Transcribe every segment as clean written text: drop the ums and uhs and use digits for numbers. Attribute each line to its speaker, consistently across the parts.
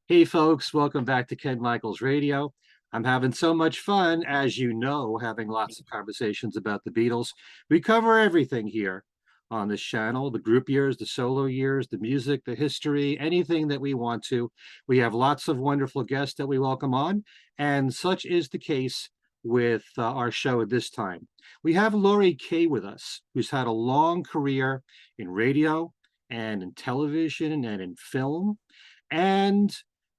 Speaker 1: Hey folks, welcome back to Ken Michaels Radio. I'm having so much fun, as you know, having lots of conversations about the Beatles. We cover everything here on this channel, the group years, the solo years, the music, the history, anything that we want to. We have lots of wonderful guests that we welcome on, and such is the case with our show at this time. We have Laurie Kaye with us, who's had a long career in radio and in television and in film. And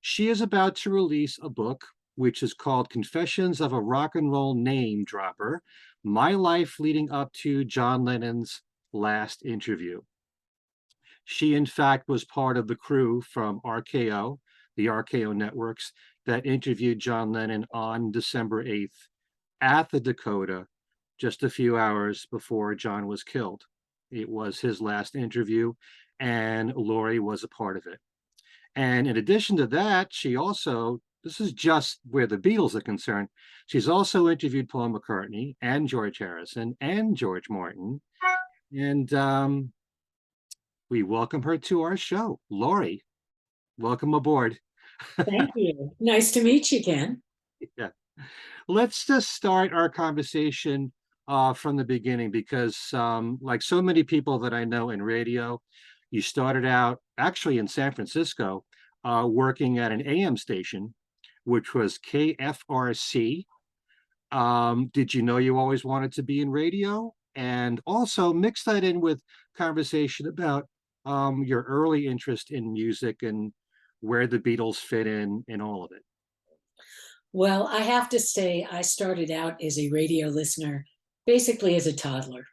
Speaker 1: she is about to release a book which is called Confessions of a Rock and Roll Name Dropper: My Life Leading Up to John Lennon's Last Interview. She, in fact, was part of the crew from RKO, the RKO Networks, that interviewed John Lennon on December 8th at the Dakota, just a few hours before John was killed. It was his last interview, and Laurie was a part of it. And in addition to that, she also, this is just where the Beatles are concerned, she's also interviewed Paul McCartney and George Harrison and George Martin. And we welcome her to our show. Laurie, welcome aboard.
Speaker 2: Thank you. Nice to meet you, Ken.
Speaker 1: Yeah. Let's just start our conversation from the beginning because like so many people that I know in radio, you started out actually in San Francisco working at an AM station, which was KFRC. Did you know you always wanted to be in radio? And also mix that in with conversation about your early interest in music and where the Beatles fit in all of it.
Speaker 2: Well, I have to say, I started out as a radio listener basically as a toddler.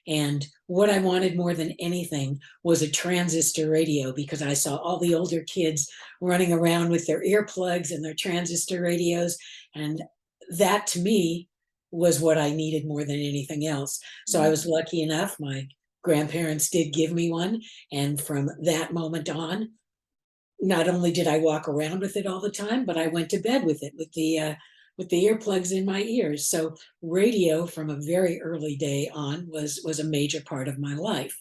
Speaker 2: And what I wanted more than anything was a transistor radio because I saw all the older kids running around with their earplugs and their transistor radios. And that to me was what I needed more than anything else. So I was lucky enough, my grandparents did give me one. And from that moment on, not only did I walk around with it all the time, but I went to bed with it, with the earplugs in my ears. So radio from a very early day on was a major part of my life.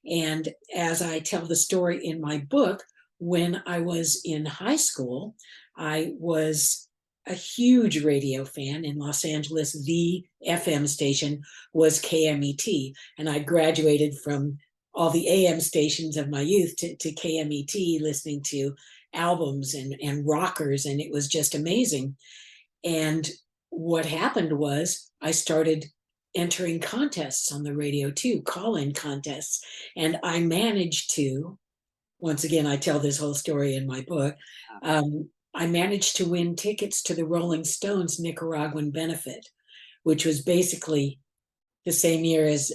Speaker 2: And as I tell the story in my book, when I was in high school, I was a huge radio fan in Los Angeles. The FM station was KMET, and I graduated from all the AM stations of my youth to KMET, listening to albums and rockers, and it was just amazing. And what happened was I started entering contests on the radio too, call-in contests. And I managed to, once again, I tell this whole story in my book, I managed to win tickets to the Rolling Stones Nicaraguan benefit, which was basically the same year as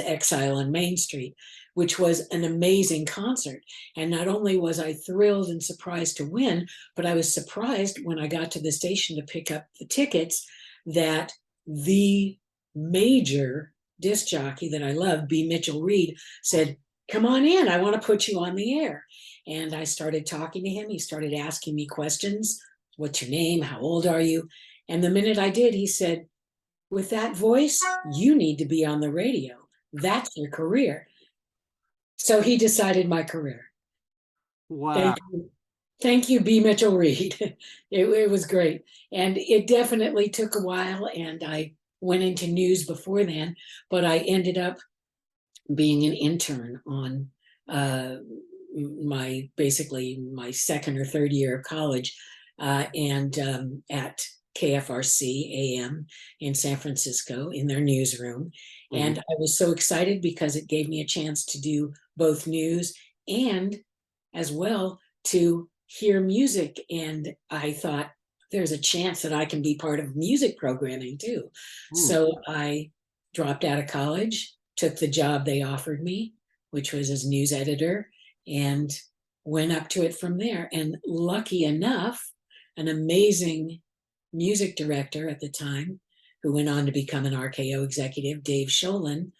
Speaker 2: Exile on Main Street, which was an amazing concert. And not only was I thrilled and surprised to win, but I was surprised when I got to the station to pick up the tickets that the major disc jockey that I love, B. Mitchell Reed, said, "Come on in, I want to put you on the air." And I started talking to him. He started asking me questions. "What's your name? How old are you?" And the minute I did, he said, "With that voice, you need to be on the radio. That's your career." So he decided my career.
Speaker 1: Wow.
Speaker 2: Thank you, B. Mitchell Reed. It was great. And it definitely took a while, and I went into news before then, but I ended up being an intern on basically my second or third year of college, and at KFRC-AM in San Francisco in their newsroom. And I was so excited because it gave me a chance to do both news and as well to hear music. And I thought, there's a chance that I can be part of music programming too. So I dropped out of college, took the job they offered me, which was as news editor, and went up to it from there. And lucky enough, an amazing music director at the time, who went on to become an RKO executive, Dave Sholin,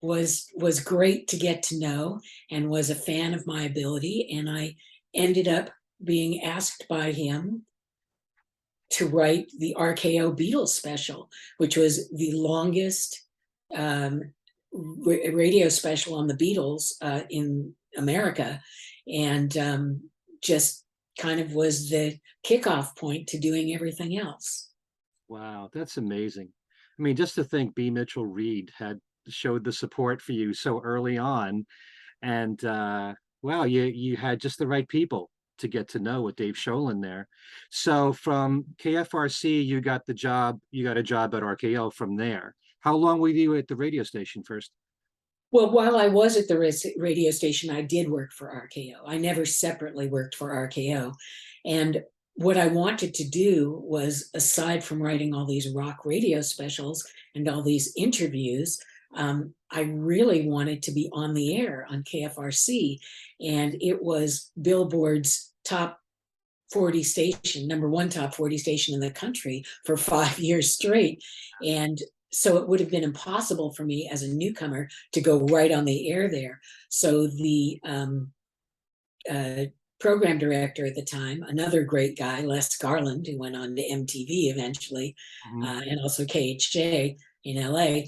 Speaker 2: was great to get to know and was a fan of my ability. And I ended up being asked by him to write the RKO Beatles special, which was the longest radio special on the Beatles in America. And just kind of was the kickoff point to doing everything else.
Speaker 1: Wow, that's amazing. I mean, just to think B. Mitchell Reed had showed the support for you so early on, and wow, you had just the right people to get to know with Dave Sholin there. So from KFRC, you got the job. You got a job at RKO from there. How long were you at the radio station first?
Speaker 2: Well, while I was at the radio station, I did work for RKO. I never separately worked for RKO. And what I wanted to do was, aside from writing all these rock radio specials and all these interviews, I really wanted to be on the air on KFRC. And it was Billboard's top 40 station, number one top 40 station in the country for 5 years straight. And so it would have been impossible for me as a newcomer to go right on the air there. So the program director at the time, another great guy, Les Garland, who went on to MTV eventually, and also KHJ in LA,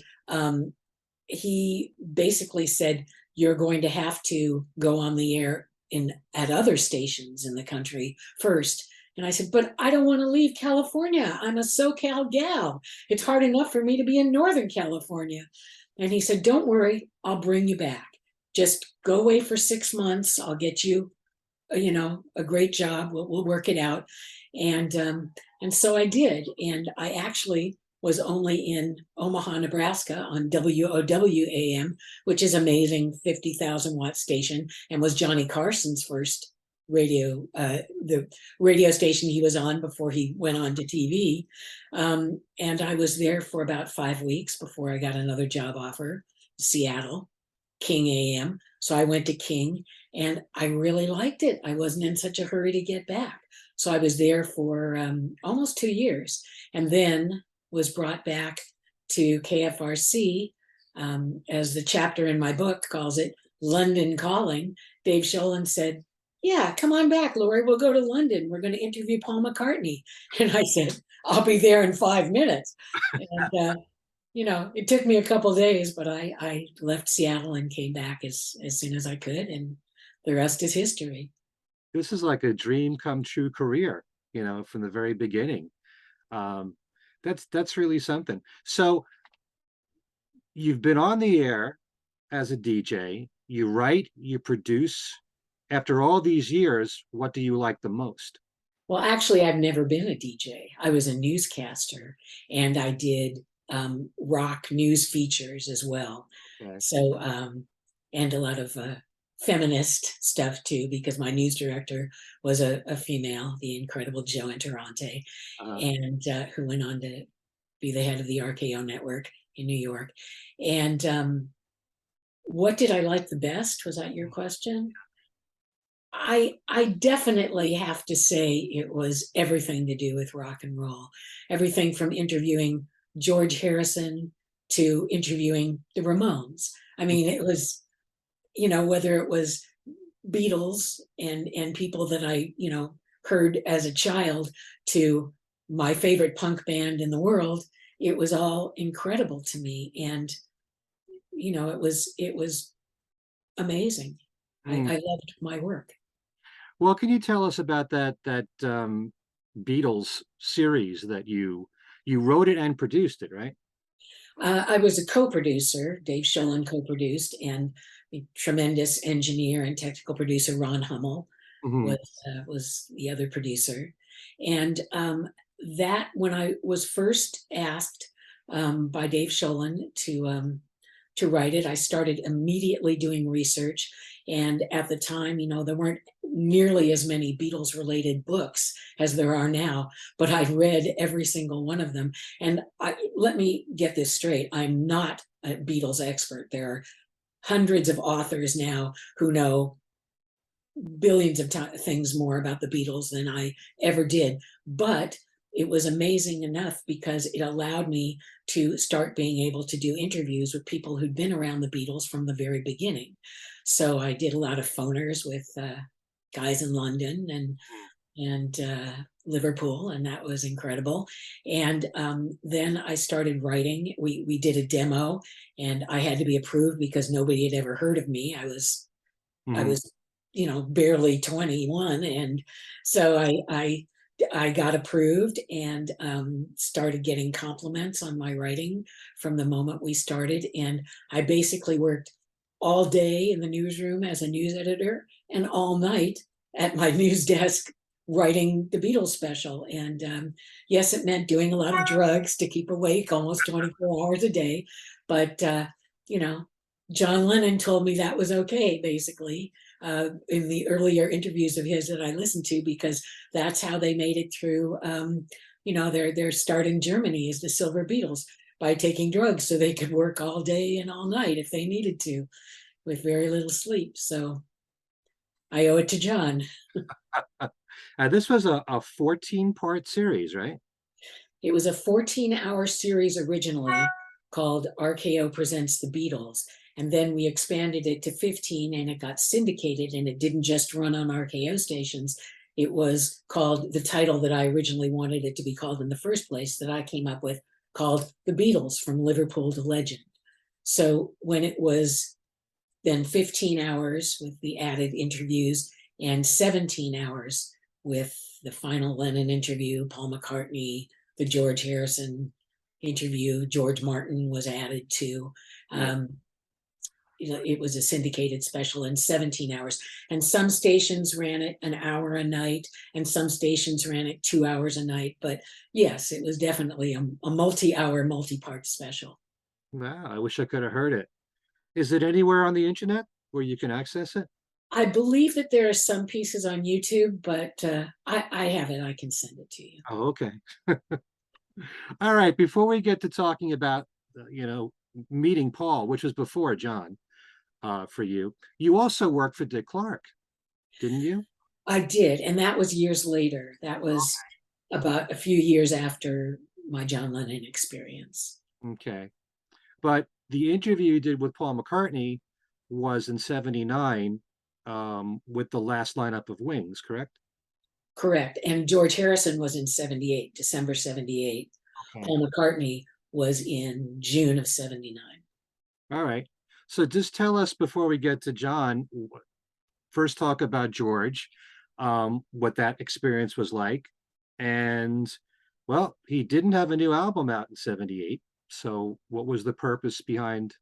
Speaker 2: he basically said, you're going to have to go on the air at other stations in the country first. And I said, but I don't want to leave California. I'm a SoCal gal. It's hard enough for me to be in Northern California. And he said, don't worry, I'll bring you back. Just go away for 6 months. I'll get you, a great job. We'll work it out. And so I did. And I actually was only in Omaha, Nebraska on WOW-AM, which is amazing, 50,000 watt station, and was Johnny Carson's first radio, the radio station he was on before he went on to TV. And I was there for about 5 weeks before I got another job offer, Seattle, King AM. So I went to King and I really liked it. I wasn't in such a hurry to get back. So I was there for almost 2 years, and then was brought back to KFRC, as the chapter in my book calls it, London Calling. Dave Sholin said, yeah, come on back, Laurie, we'll go to London. We're going to interview Paul McCartney. And I said, I'll be there in 5 minutes. And, it took me a couple days, but I left Seattle and came back as soon as I could. And the rest is history.
Speaker 1: This is like a dream come true career, from the very beginning. That's really something. So you've been on the air as a DJ, you write, you produce. After all these years, what do you like the most?
Speaker 2: Well, actually, I've never been a DJ. I was a newscaster, and I did rock news features as well. Okay. So, and a lot of feminist stuff too, because my news director was a female, the incredible Jo Interante, and who went on to be the head of the RKO network in New York. And what did I like the best? Was that your question? I definitely have to say it was everything to do with rock and roll. Everything from interviewing George Harrison to interviewing the Ramones. I mean, it was, whether it was Beatles and people that I, heard as a child to my favorite punk band in the world, it was all incredible to me. And, it was amazing. I loved my work.
Speaker 1: Well, can you tell us about that Beatles series that you wrote it and produced it, right?
Speaker 2: I was a co-producer. Dave Sholin co-produced, and the tremendous engineer and technical producer Ron Hummel was the other producer. And that, when I was first asked by Dave Sholin to write it, I started immediately doing research. And at the time, there weren't nearly as many Beatles related books as there are now, but I read every single one of them. And let me get this straight. I'm not a Beatles expert. There are hundreds of authors now who know billions of things more about the Beatles than I ever did. But it was amazing enough because it allowed me to start being able to do interviews with people who'd been around the Beatles from the very beginning. So I did a lot of phoners with guys in London and Liverpool, and that was incredible. And then I started writing. We did a demo, and I had to be approved because nobody had ever heard of me. I was barely 21. And so I got approved and started getting compliments on my writing from the moment we started. And I basically worked all day in the newsroom as a news editor and all night at my news desk writing the Beatles special. And yes, it meant doing a lot of drugs to keep awake almost 24 hours a day. But, John Lennon told me that was okay, basically, in the earlier interviews of his that I listened to, because that's how they made it through, their start in Germany as the Silver Beatles, by taking drugs so they could work all day and all night if they needed to, with very little sleep. So I owe it to John.
Speaker 1: This was a 14-part series, right?
Speaker 2: It was a 14-hour series originally called RKO Presents the Beatles. And then we expanded it to 15 and it got syndicated, and it didn't just run on RKO stations. It was called the title that I originally wanted it to be called in the first place, that I came up with, called The Beatles from Liverpool to Legend. So when it was then 15 hours with the added interviews and 17 hours with the final Lennon interview, Paul McCartney, the George Harrison interview, George Martin was added to. It was a syndicated special in 17 hours. And some stations ran it an hour a night, and some stations ran it 2 hours a night. But yes, it was definitely a multi-hour, multi-part special.
Speaker 1: Wow, I wish I could have heard it. Is it anywhere on the internet where you can access it?
Speaker 2: I believe that there are some pieces on YouTube, but I have it. I can send it to you.
Speaker 1: Oh, okay. All right. Before we get to talking about, meeting Paul, which was before John, for you, you also worked for Dick Clark, didn't you?
Speaker 2: I did, and that was years later. That was about a few years after my John Lennon experience.
Speaker 1: Okay. But the interview you did with Paul McCartney was in 79, with the last lineup of Wings, correct?
Speaker 2: Correct. And George Harrison was in 78, December 78.
Speaker 1: Okay.
Speaker 2: Paul McCartney was in June of 79.
Speaker 1: All right. So just tell us, before we get to John, first talk about George, what that experience was like. And, well, he didn't have a new album out in 78. So what was the purpose behind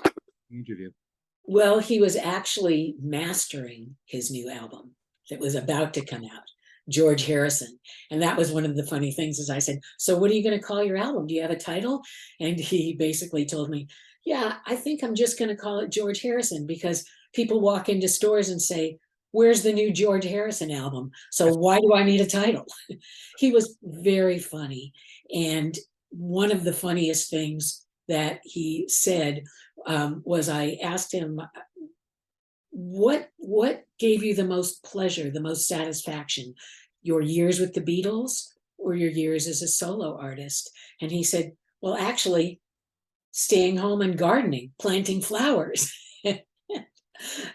Speaker 1: the interview?
Speaker 2: Well, he was actually mastering his new album that was about to come out, George Harrison. And that was one of the funny things, is I said, so what are you going to call your album? Do you have a title? And he basically told me, yeah, I think I'm just going to call it George Harrison, because people walk into stores and say, where's the new George Harrison album? So why do I need a title? He was very funny. And one of the funniest things that he said was, I asked him, what gave you the most pleasure, the most satisfaction, your years with the Beatles or your years as a solo artist? And he said, well, actually, staying home and gardening, planting flowers.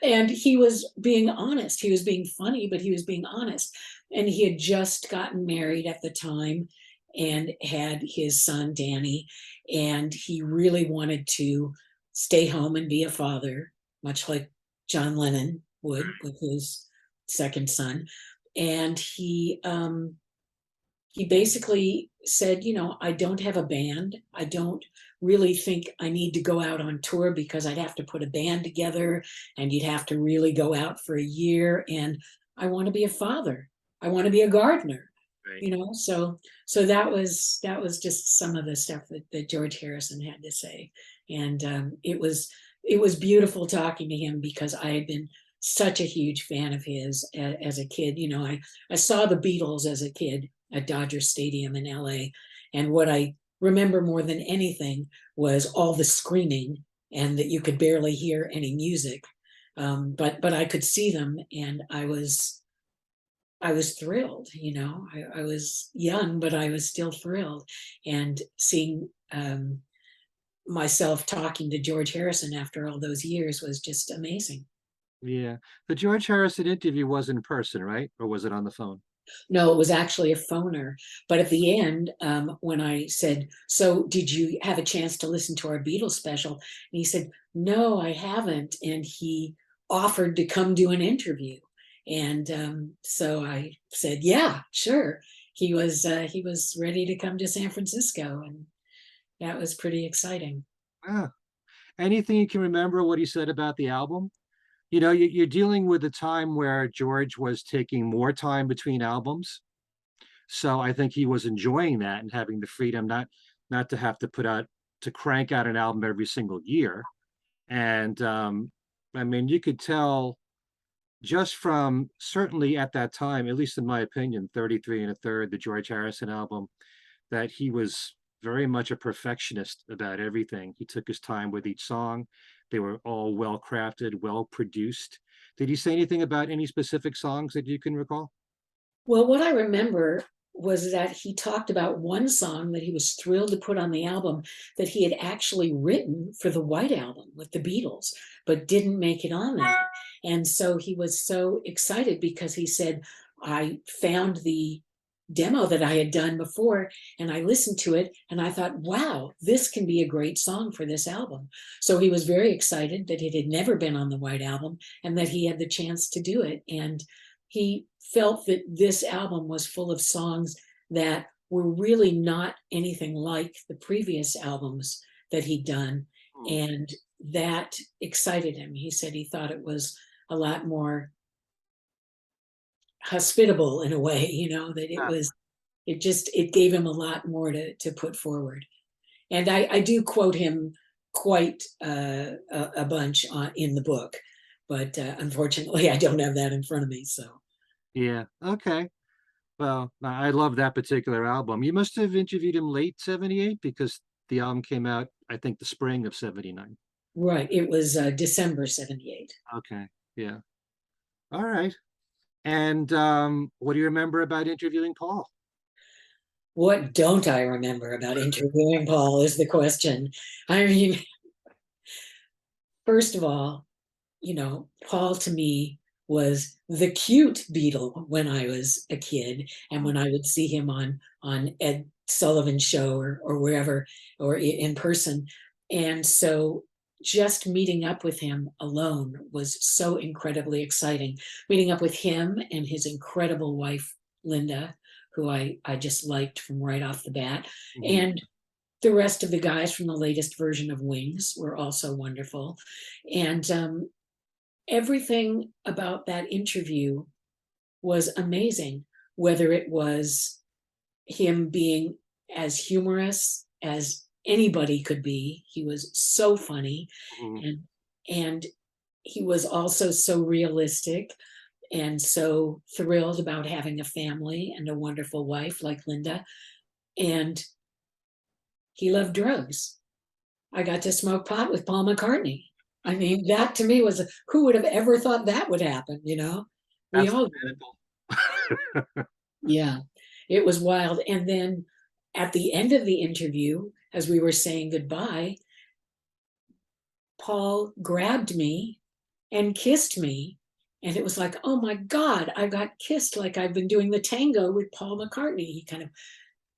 Speaker 2: And he was being honest. He was being funny, but he was being honest. And he had just gotten married at the time and had his son, Danny. And he really wanted to stay home and be a father, much like John Lennon would with his second son. And he basically said, I don't have a band. I don't really think I need to go out on tour, because I'd have to put a band together and you'd have to really go out for a year. And I want to be a father. I want to be a gardener.
Speaker 1: Right.
Speaker 2: So that was just some of the stuff that George Harrison had to say. And it was beautiful talking to him, because I had been such a huge fan of his as a kid. I saw the Beatles as a kid at Dodger Stadium in LA. And what I remember more than anything was all the screaming, and that you could barely hear any music. But I could see them, and I was thrilled. I was young, but I was still thrilled. And seeing myself talking to George Harrison after all those years was just amazing.
Speaker 1: Yeah. The George Harrison interview was in person, right? Or was it on the phone?
Speaker 2: No, it was actually a phoner. But at the end, when I said, so did you have a chance to listen to our Beatles special? And he said, no, I haven't. And he offered to come do an interview. And so I said, yeah, sure. He was ready to come to San Francisco, and that was pretty exciting.
Speaker 1: Ah, anything you can remember what he said about the album? You know, you're dealing with a time where George was taking more time between albums. So I think he was enjoying that and having the freedom not to have to crank out an album every single year. And I mean, you could tell just from certainly at that time, at least in my opinion, 33 and a Third, the George Harrison album, that he was very much a perfectionist about everything. He took his time with each song. They were all well crafted, well produced. Did he say anything about any specific songs that you can recall?
Speaker 2: Well, what I remember was that he talked about one song that he was thrilled to put on the album that he had actually written for the White Album with the Beatles, but didn't make it on there. And so he was so excited because he said, I found the demo that I had done before and I listened to it and I thought, wow, this can be a great song for this album. So he was very excited that it had never been on the White Album and that he had the chance to do it. And he felt that this album was full of songs that were really not anything like the previous albums that he'd done. And that excited him. He said he thought it was a lot more hospitable in a way, you know, that it gave him a lot more to put forward. And I do quote him quite a bunch in the book, but unfortunately I don't have that in front of me. So
Speaker 1: Yeah. Okay. Well, I love that particular album. You must have interviewed him late 78 because the album came out, I think, the spring of 79.
Speaker 2: right, it was December 78.
Speaker 1: Okay. Yeah. All right. And what do you remember about interviewing Paul?
Speaker 2: What don't I remember about interviewing Paul is the question. I mean, first of all, you know, Paul to me was the cute Beatle when I was a kid, and when I would see him on Ed Sullivan's show or wherever or in person. And so just meeting up with him alone was so incredibly exciting. Meeting up with him and his incredible wife, Linda, who I just liked from right off the bat.
Speaker 1: Mhm.
Speaker 2: And the rest of the guys from the latest version of Wings were also wonderful. And everything about that interview was amazing, whether it was him being as humorous as anybody could be. He was so funny,
Speaker 1: Mhm.
Speaker 2: and he was also so realistic and so thrilled about having a family and a wonderful wife like Linda. And he loved drugs. I got to smoke pot with Paul McCartney. I mean, that to me was, who would have ever thought that would happen, you know? We
Speaker 1: That's
Speaker 2: all,
Speaker 1: the
Speaker 2: yeah, it was wild. And then at the end of the interview, as we were saying goodbye, Paul grabbed me and kissed me. And it was like, oh my God, I got kissed like I've been doing the tango with Paul McCartney. He kind of,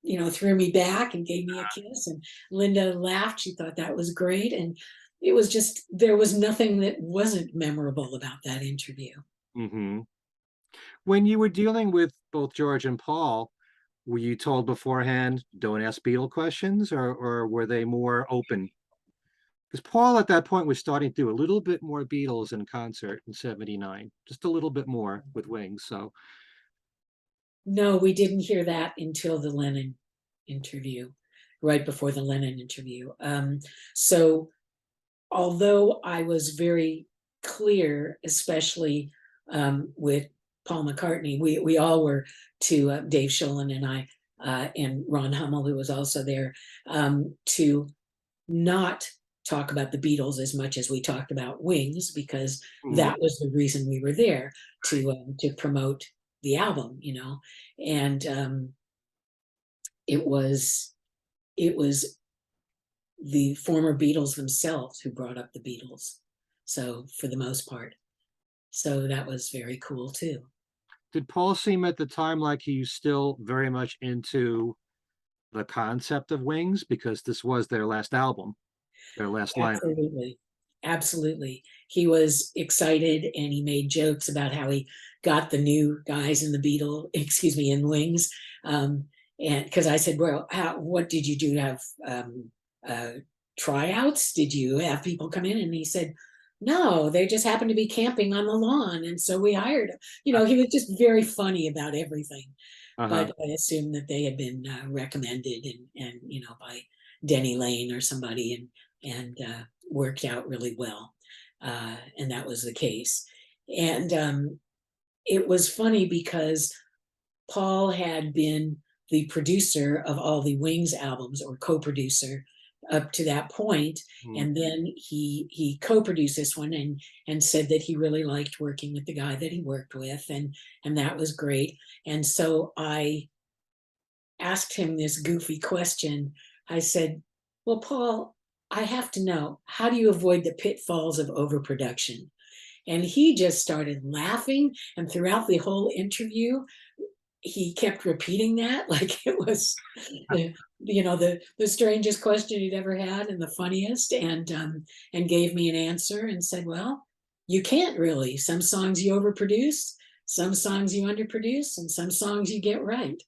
Speaker 2: you know, threw me back and gave me a kiss. And Linda laughed. She thought that was great. And it was just, there was nothing that wasn't memorable about that interview.
Speaker 1: hmm When you were dealing with both George and Paul, were you told beforehand, don't ask Beatle questions, or were they more open? Because Paul at that point was starting to do a little bit more Beatles in concert in 79, just a little bit more with Wings. So,
Speaker 2: No, we didn't hear that until the Lennon interview, right before the Lennon interview. So although I was very clear, especially with Paul McCartney, we all were, to Dave Sholin and I, and Ron Hummel, who was also there, to not talk about the Beatles as much as we talked about Wings, because
Speaker 1: mhm.
Speaker 2: that was the reason we were there, to promote the album, you know. And it was it was the former Beatles themselves who brought up the Beatles. So for the most part. So that was very cool too.
Speaker 1: Did Paul seem at the time like he's still very much into the concept of Wings because this was their last album, their last line?
Speaker 2: Absolutely. Absolutely. He was excited and he made jokes about how he got the new guys in the in Wings. And because I said, well, what did you do? Have uh, tryouts? Did you have people come in? And he said, no, they just happened to be camping on the lawn. And so we hired him. He was just very funny about everything.
Speaker 1: Uh-huh.
Speaker 2: But I assumed that they had been recommended and by Denny Lane or somebody and worked out really well. And that was the case. And it was funny because Paul had been the producer of all the Wings albums, or co-producer up to that point.
Speaker 1: Mm.
Speaker 2: And then he co-produced this one and said that he really liked working with the guy that he worked with, and that was great. And so I asked him this goofy question. I said, well, Paul, I have to know, how do you avoid the pitfalls of overproduction? And he just started laughing. And throughout the whole interview, he kept repeating that like it was the strangest question he'd ever had and the funniest, and gave me an answer and said, well, you can't really. Some songs you overproduce, some songs you underproduce, and some songs you get right.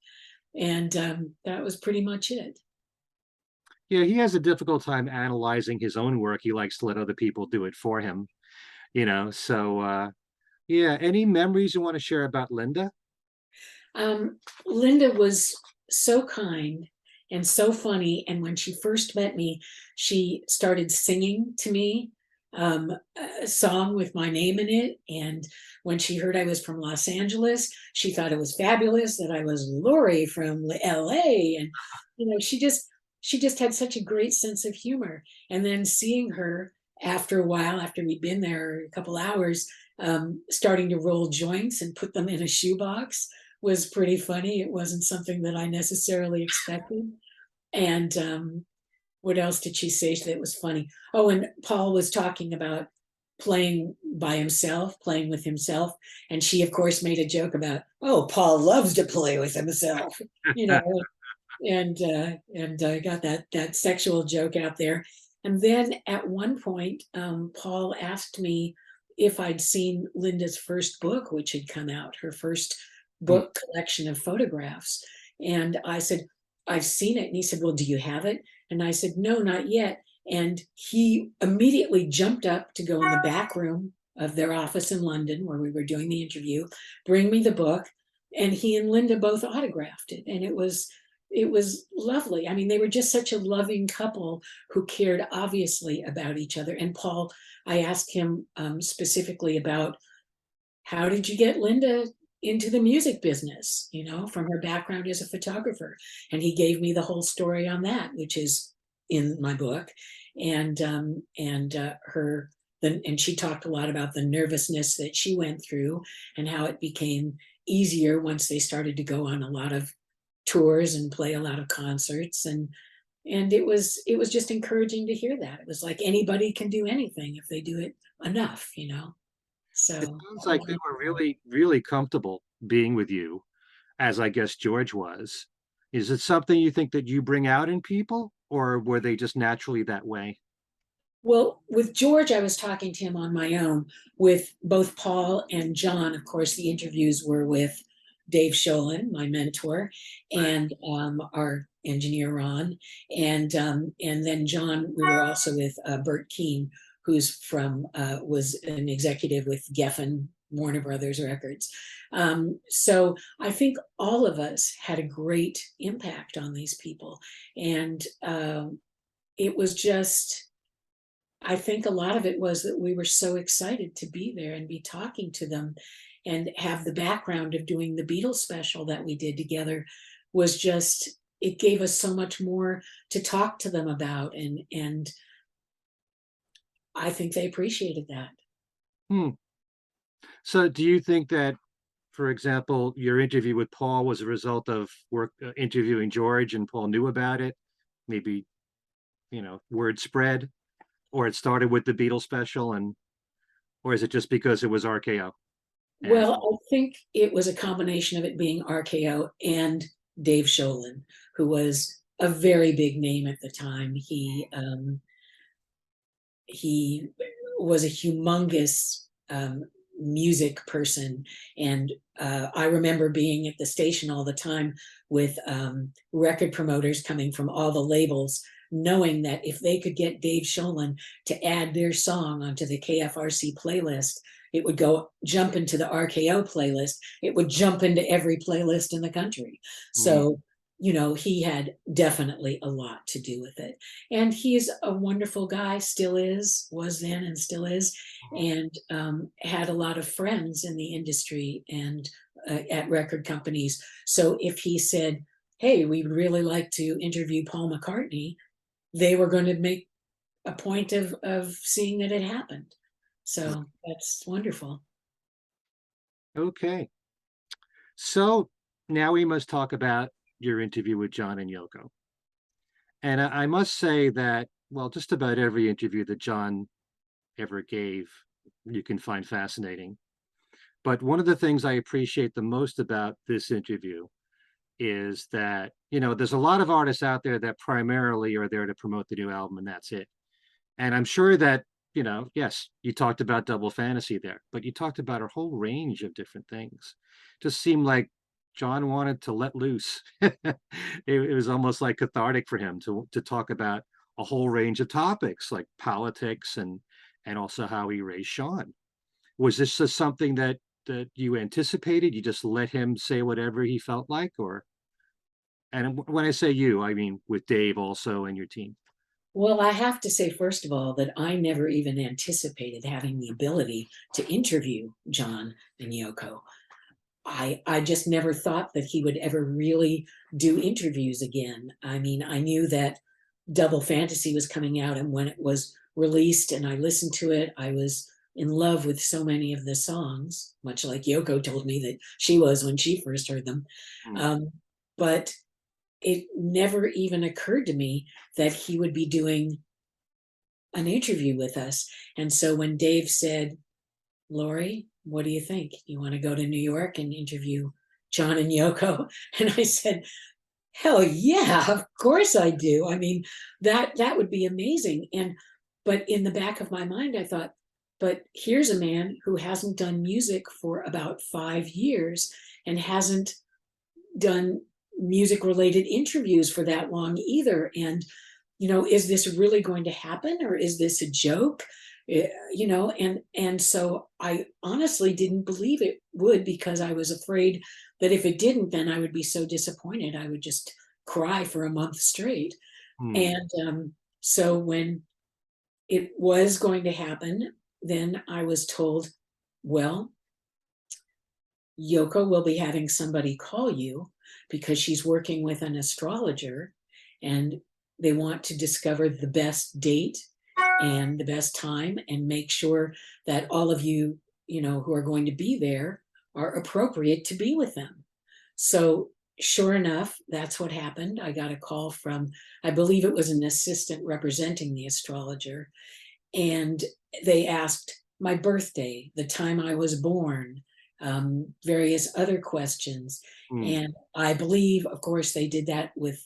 Speaker 2: And that was pretty much it.
Speaker 1: Yeah, he has a difficult time analyzing his own work. He likes to let other people do it for him, So, yeah, any memories you want to share about Linda?
Speaker 2: Linda was so kind and so funny. And when she first met me, she started singing to me a song with my name in it. And when she heard I was from Los Angeles, she thought it was fabulous that I was Laurie from LA. And, she just had such a great sense of humor. And then seeing her after a while, after we'd been there a couple hours, starting to roll joints and put them in a shoebox was pretty funny. It wasn't something that I necessarily expected. And what else did she say that was funny? Oh, and Paul was talking about playing by himself, playing with himself. And she, of course, made a joke about, oh, Paul loves to play with himself, and got that sexual joke out there. And then at one point, Paul asked me if I'd seen Linda's first book, which had come out, her first book collection of photographs. And I said, I've seen it. And he said, well, do you have it? And I said, no, not yet. And he immediately jumped up to go in the back room of their office in London where we were doing the interview, bring me the book. And he and Linda both autographed it. And it was lovely. I mean, they were just such a loving couple who cared obviously about each other. And Paul, I asked him specifically about, how did you get Linda into the music business, from her background as a photographer? And he gave me the whole story on that, which is in my book. And she talked a lot about the nervousness that she went through and how it became easier once they started to go on a lot of tours and play a lot of concerts. And it was just encouraging to hear that. It was like anybody can do anything if they do it enough, So
Speaker 1: It sounds like they were really, really comfortable being with you, as I guess George was. Is it something you think that you bring out in people, or were they just naturally that way?
Speaker 2: Well, with George, I was talking to him on my own. With both Paul and John, of course, the interviews were with Dave Sholin, my mentor, and our engineer Ron, and then John. We were also with Bert Keane, who's was an executive with Geffen, Warner Brothers Records. So I think all of us had a great impact on these people, and it was just. I think a lot of it was that we were so excited to be there and be talking to them, and have the background of doing the Beatles special that we did together was just, it gave us so much more to talk to them about. And I think they appreciated that.
Speaker 1: Hmm. So do you think that, for example, your interview with Paul was a result of work interviewing George and Paul knew about it? Maybe, word spread, or it started with the Beatles special, or is it just because it was RKO? And
Speaker 2: Well, I think it was a combination of it being RKO and Dave Sholin, who was a very big name at the time. He was a humongous music person. And I remember being at the station all the time with record promoters coming from all the labels, knowing that if they could get Dave Sholin to add their song onto the KFRC playlist, it would go jump into the RKO playlist. It would jump into every playlist in the country. So, you know, he had definitely a lot to do with it. And he's a wonderful guy, still is, was then and still is, and had a lot of friends in the industry and at record companies. So if he said, hey, we'd really like to interview Paul McCartney, they were going to make a point of seeing that it happened. So that's wonderful.
Speaker 1: Okay. So now we must talk about your interview with John and Yoko. And I must say that, well, just about every interview that John ever gave, you can find fascinating. But one of the things I appreciate the most about this interview is that, you know, there's a lot of artists out there that primarily are there to promote the new album and that's it. And I'm sure that, you know, yes, you talked about Double Fantasy there, but you talked about a whole range of different things. Just seemed like John wanted to let loose. It was almost like cathartic for him to talk about a whole range of topics like politics and also how he raised Sean. Was this just something that you anticipated? You just let him say whatever he felt like, or? And when I say you, I mean with Dave also and your team.
Speaker 2: Well, I have to say, first of all, that I never even anticipated having the ability to interview John and Yoko. I just never thought that he would ever really do interviews again. I mean, I knew that Double Fantasy was coming out, and when it was released and I listened to it, I was in love with so many of the songs, much like Yoko told me that she was when she first heard them. But it never even occurred to me that he would be doing an interview with us. And so when Dave said, Laurie, what do you think? You want to go to New York and interview John and Yoko? And I said, hell yeah, of course I do. I mean, that would be amazing. But in the back of my mind, I thought, but here's a man who hasn't done music for about 5 years and hasn't done music related interviews for that long either. And, you know, is this really going to happen, or is this a joke? You know, and so I honestly didn't believe it would, because I was afraid that if it didn't, then I would be so disappointed. I would just cry for a month straight. And so when it was going to happen, then I was told, well, Yoko will be having somebody call you because she's working with an astrologer and they want to discover the best date and the best time and make sure that all of you, you know, who are going to be there are appropriate to be with them. So sure enough, that's what happened. I got a call from, I believe it was an assistant representing the astrologer, and they asked my birthday, the time I was born, various other questions. And I believe, of course, they did that with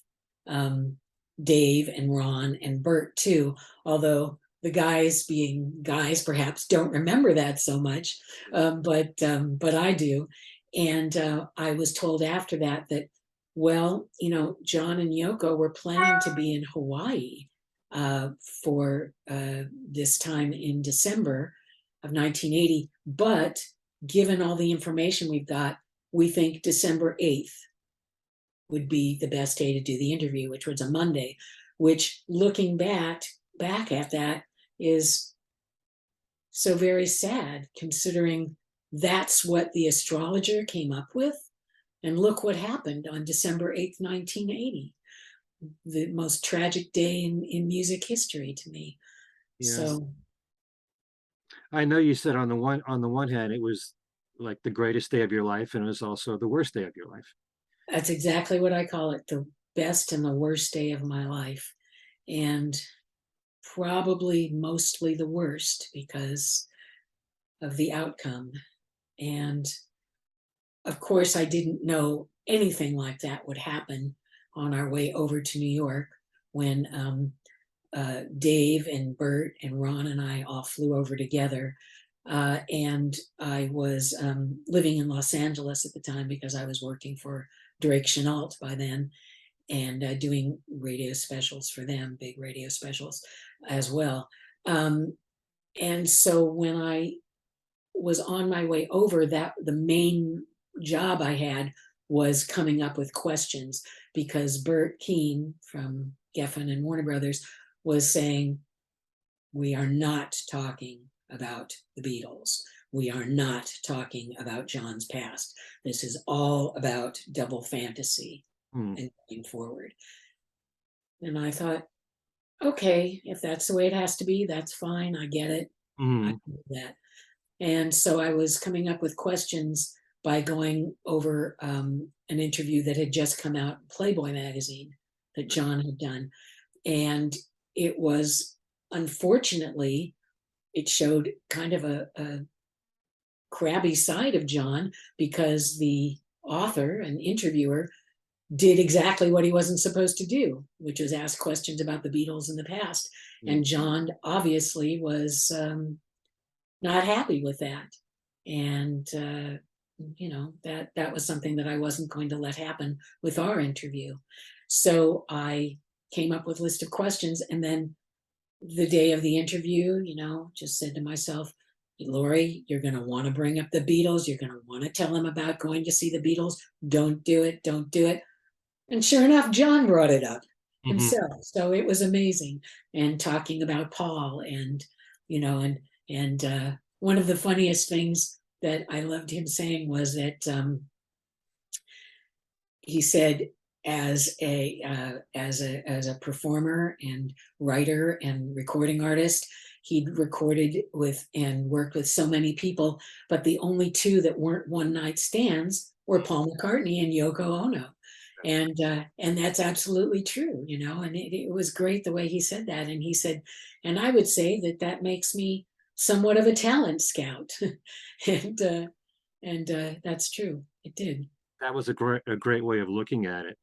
Speaker 2: Dave and Ron and Bert too, although the guys, being guys, perhaps don't remember that so much, but I do. And I was told after that that, well, you know, John and Yoko were planning to be in Hawaii for this time in December of 1980, but given all the information we've got, we think December 8th would be the best day to do the interview, which was a Monday, which, looking back at that, is so very sad, considering that's what the astrologer came up with. And look what happened on December 8th, 1980, the most tragic day in music history to me.
Speaker 1: Yes.
Speaker 2: So
Speaker 1: I know you said on the one hand it was like the greatest day of your life, and it was also the worst day of your life.
Speaker 2: that's exactly what I call it, the best and the worst day of my life. And probably mostly the worst because of the outcome. And of course, I didn't know anything like that would happen on our way over to New York when Dave and Bert and Ron and I all flew over together. And I was living in Los Angeles at the time because I was working for Drake Chenault by then, and doing radio specials for them, big radio specials as well. And so when I was on my way over, that the main job I had was coming up with questions, because Bert Keane from Geffen and Warner Brothers was saying, we are not talking about the Beatles. We are not talking about John's past. This is all about double fantasy and going forward. And I thought, okay, if that's the way it has to be, that's fine. I get it. I can do that. And so I was coming up with questions by going over an interview that had just come out in Playboy magazine that John had done. And it was, unfortunately, it showed kind of a crabby side of John, because the author and interviewer did exactly what he wasn't supposed to do, which was ask questions about the Beatles in the past. And John obviously was not happy with that. And, that was something that I wasn't going to let happen with our interview. So I came up with a list of questions, and then the day of the interview, just said to myself, Laurie, you're going to want to bring up the Beatles. You're going to want to tell them about going to see the Beatles. Don't do it. Don't do it. And sure enough, John brought it up himself. So it was amazing. And talking about Paul, and, and one of the funniest things that I loved him saying was that he said, as a performer and writer and recording artist, he'd recorded with and worked with so many people, but the only two that weren't one night stands were Paul McCartney and Yoko Ono. And that's absolutely true, and it was great the way he said that. And he said, and I would say that makes me somewhat of a talent scout. and that's true. It did.
Speaker 1: That was a great way of looking at it.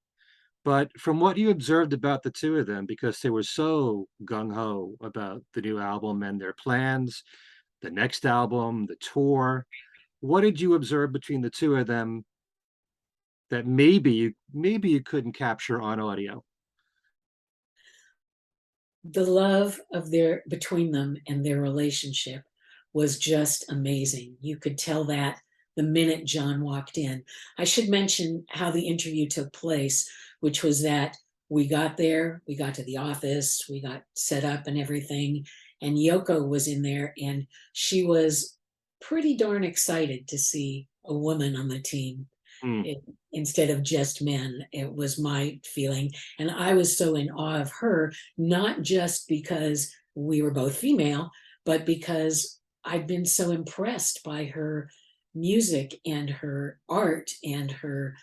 Speaker 1: But from what you observed about the two of them, because they were so gung-ho about the new album and their plans, the next album, the tour, what did you observe between the two of them that maybe you couldn't capture on audio?
Speaker 2: The love of between them and their relationship was just amazing. You could tell that the minute John walked in. I should mention how the interview took place, which was that we got there, we got to the office, we got set up and everything, and Yoko was in there, and she was pretty darn excited to see a woman on the team. Instead of just men. It was my feeling. And I was so in awe of her, not just because we were both female, but because I'd been so impressed by her music and her art and her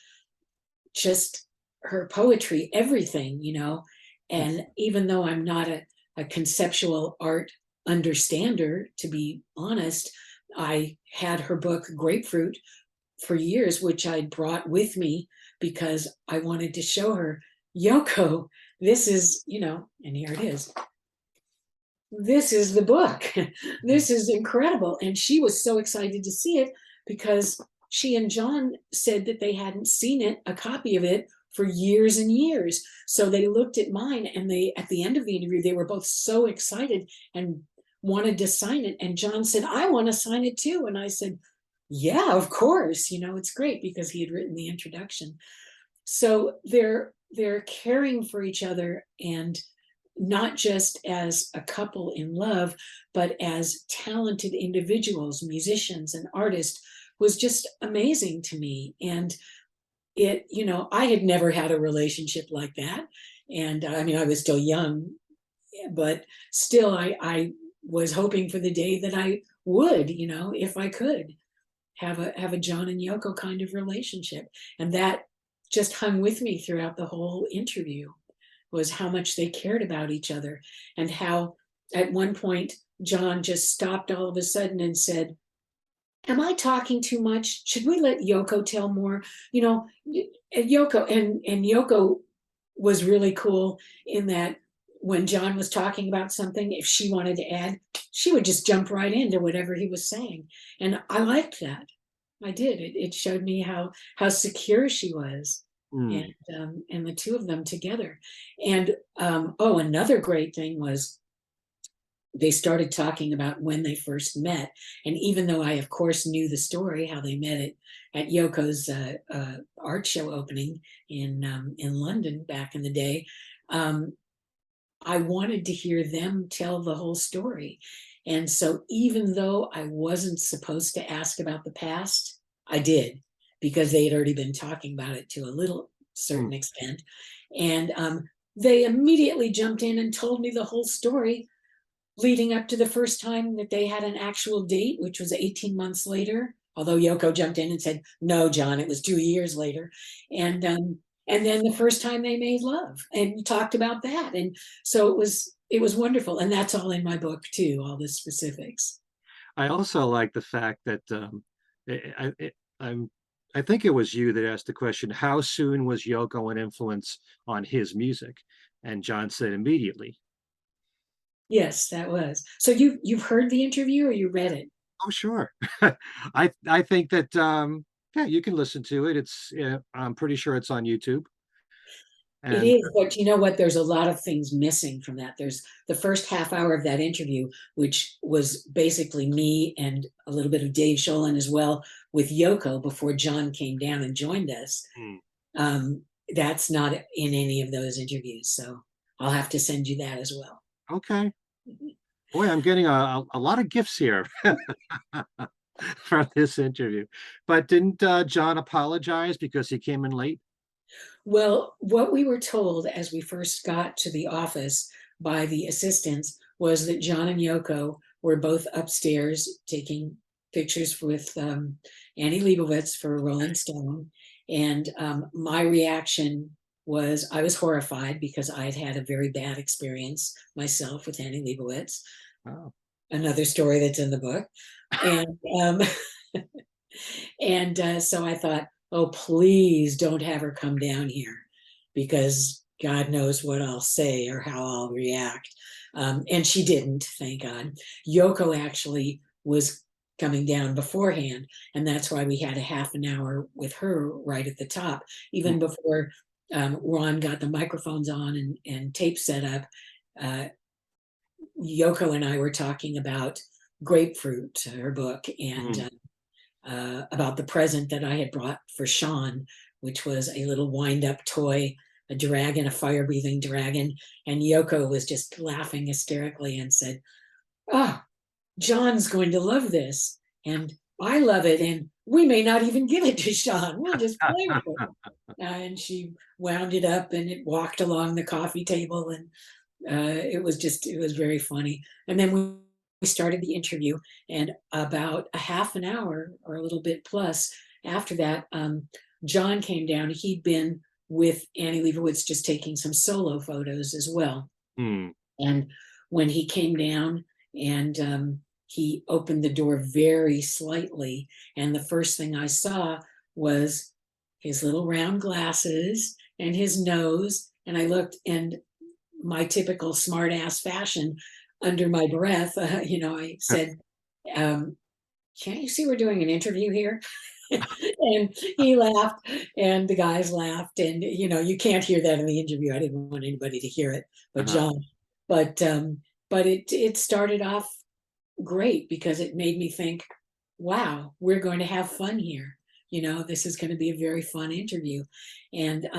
Speaker 2: poetry, everything, And even though I'm not a conceptual art understander, to be honest, I had her book Grapefruit for years, which I'd brought with me because I wanted to show her, Yoko, this is, and here it is. This is the book. This is incredible. And she was so excited to see it because she and John said that they hadn't seen it, a copy of it, for years and years. So they looked at mine, and at the end of the interview, they were both so excited and wanted to sign it. And John said, I want to sign it too. And I said, yeah, of course, it's great, because he had written the introduction. So they're caring for each other, and not just as a couple in love, but as talented individuals, musicians and artists, was just amazing to me. And it, I had never had a relationship like that. And I mean, I was still young, but still I was hoping for the day that I would, if I could have a John and Yoko kind of relationship. And that just hung with me throughout the whole interview, was how much they cared about each other, and how at one point John just stopped all of a sudden and said, am I talking too much? Should we let Yoko tell more? Yoko and Yoko was really cool in that when John was talking about something, if she wanted to add, she would just jump right into whatever he was saying. And I liked that. I did. It showed me how secure she was,
Speaker 1: Mm.
Speaker 2: and the two of them together. And another great thing was they started talking about when they first met. And even though I, of course, knew the story, how they met at Yoko's art show opening in London back in the day, I wanted to hear them tell the whole story. And so even though I wasn't supposed to ask about the past, I did, because they had already been talking about it to a little certain extent. And they immediately jumped in and told me the whole story leading up to the first time that they had an actual date, which was 18 months later. Although Yoko jumped in and said, "No, John, it was 2 years later." And then the first time they made love and talked about that. And so it was wonderful. And that's all in my book too, all the specifics.
Speaker 1: I also like the fact that I, I, I'm I think it was you that asked the question, how soon was Yoko an influence on his music? And John said immediately.
Speaker 2: Yes, that was. So you've heard the interview or you read it?
Speaker 1: Oh, sure. I think that yeah, you can listen to it. It's I'm pretty sure it's on YouTube.
Speaker 2: It
Speaker 1: And
Speaker 2: is, but you know what? There's a lot of things missing from that. There's the first half hour of that interview, which was basically me and a little bit of Dave Sholin as well with Yoko before John came down and joined us.
Speaker 1: Hmm.
Speaker 2: That's not in any of those interviews. So I'll have to send you that as well.
Speaker 1: Okay. Boy, I'm getting a lot of gifts here from this interview. But didn't John apologize because he came in late?
Speaker 2: Well, what we were told as we first got to the office by the assistants was that John and Yoko were both upstairs taking pictures with Annie Leibovitz for Rolling Stone. And my reaction was I was horrified because I'd had a very bad experience myself with Annie Leibovitz.
Speaker 1: Oh.
Speaker 2: Another story that's in the book. And so I thought, oh, please don't have her come down here because God knows what I'll say or how I'll react. And she didn't, thank God. Yoko actually was coming down beforehand. And that's why we had a half an hour with her right at the top, even before Ron got the microphones on and tape set up. Yoko and I were talking about Grapefruit, her book, and about the present that I had brought for Sean, which was a little wind-up toy, a dragon, a fire-breathing dragon. And Yoko was just laughing hysterically and said, "Oh, John's going to love this. And I love it. And we may not even give it to Sean. We'll just play with it." And she wound it up and it walked along the coffee table. And it was very funny. And then we started the interview, and about a half an hour or a little bit plus after that, John came down. He'd been with Annie Leibovitz just taking some solo photos as well. And when he came down and he opened the door very slightly, and the first thing I saw was his little round glasses and his nose. And I looked, and my typical smart ass fashion, under my breath, I said, "Can't you see we're doing an interview here?" And he laughed and the guys laughed. And, you can't hear that in the interview. I didn't want anybody to hear it, but John. But it started off great because it made me think, wow, we're going to have fun here. This is going to be a very fun interview. And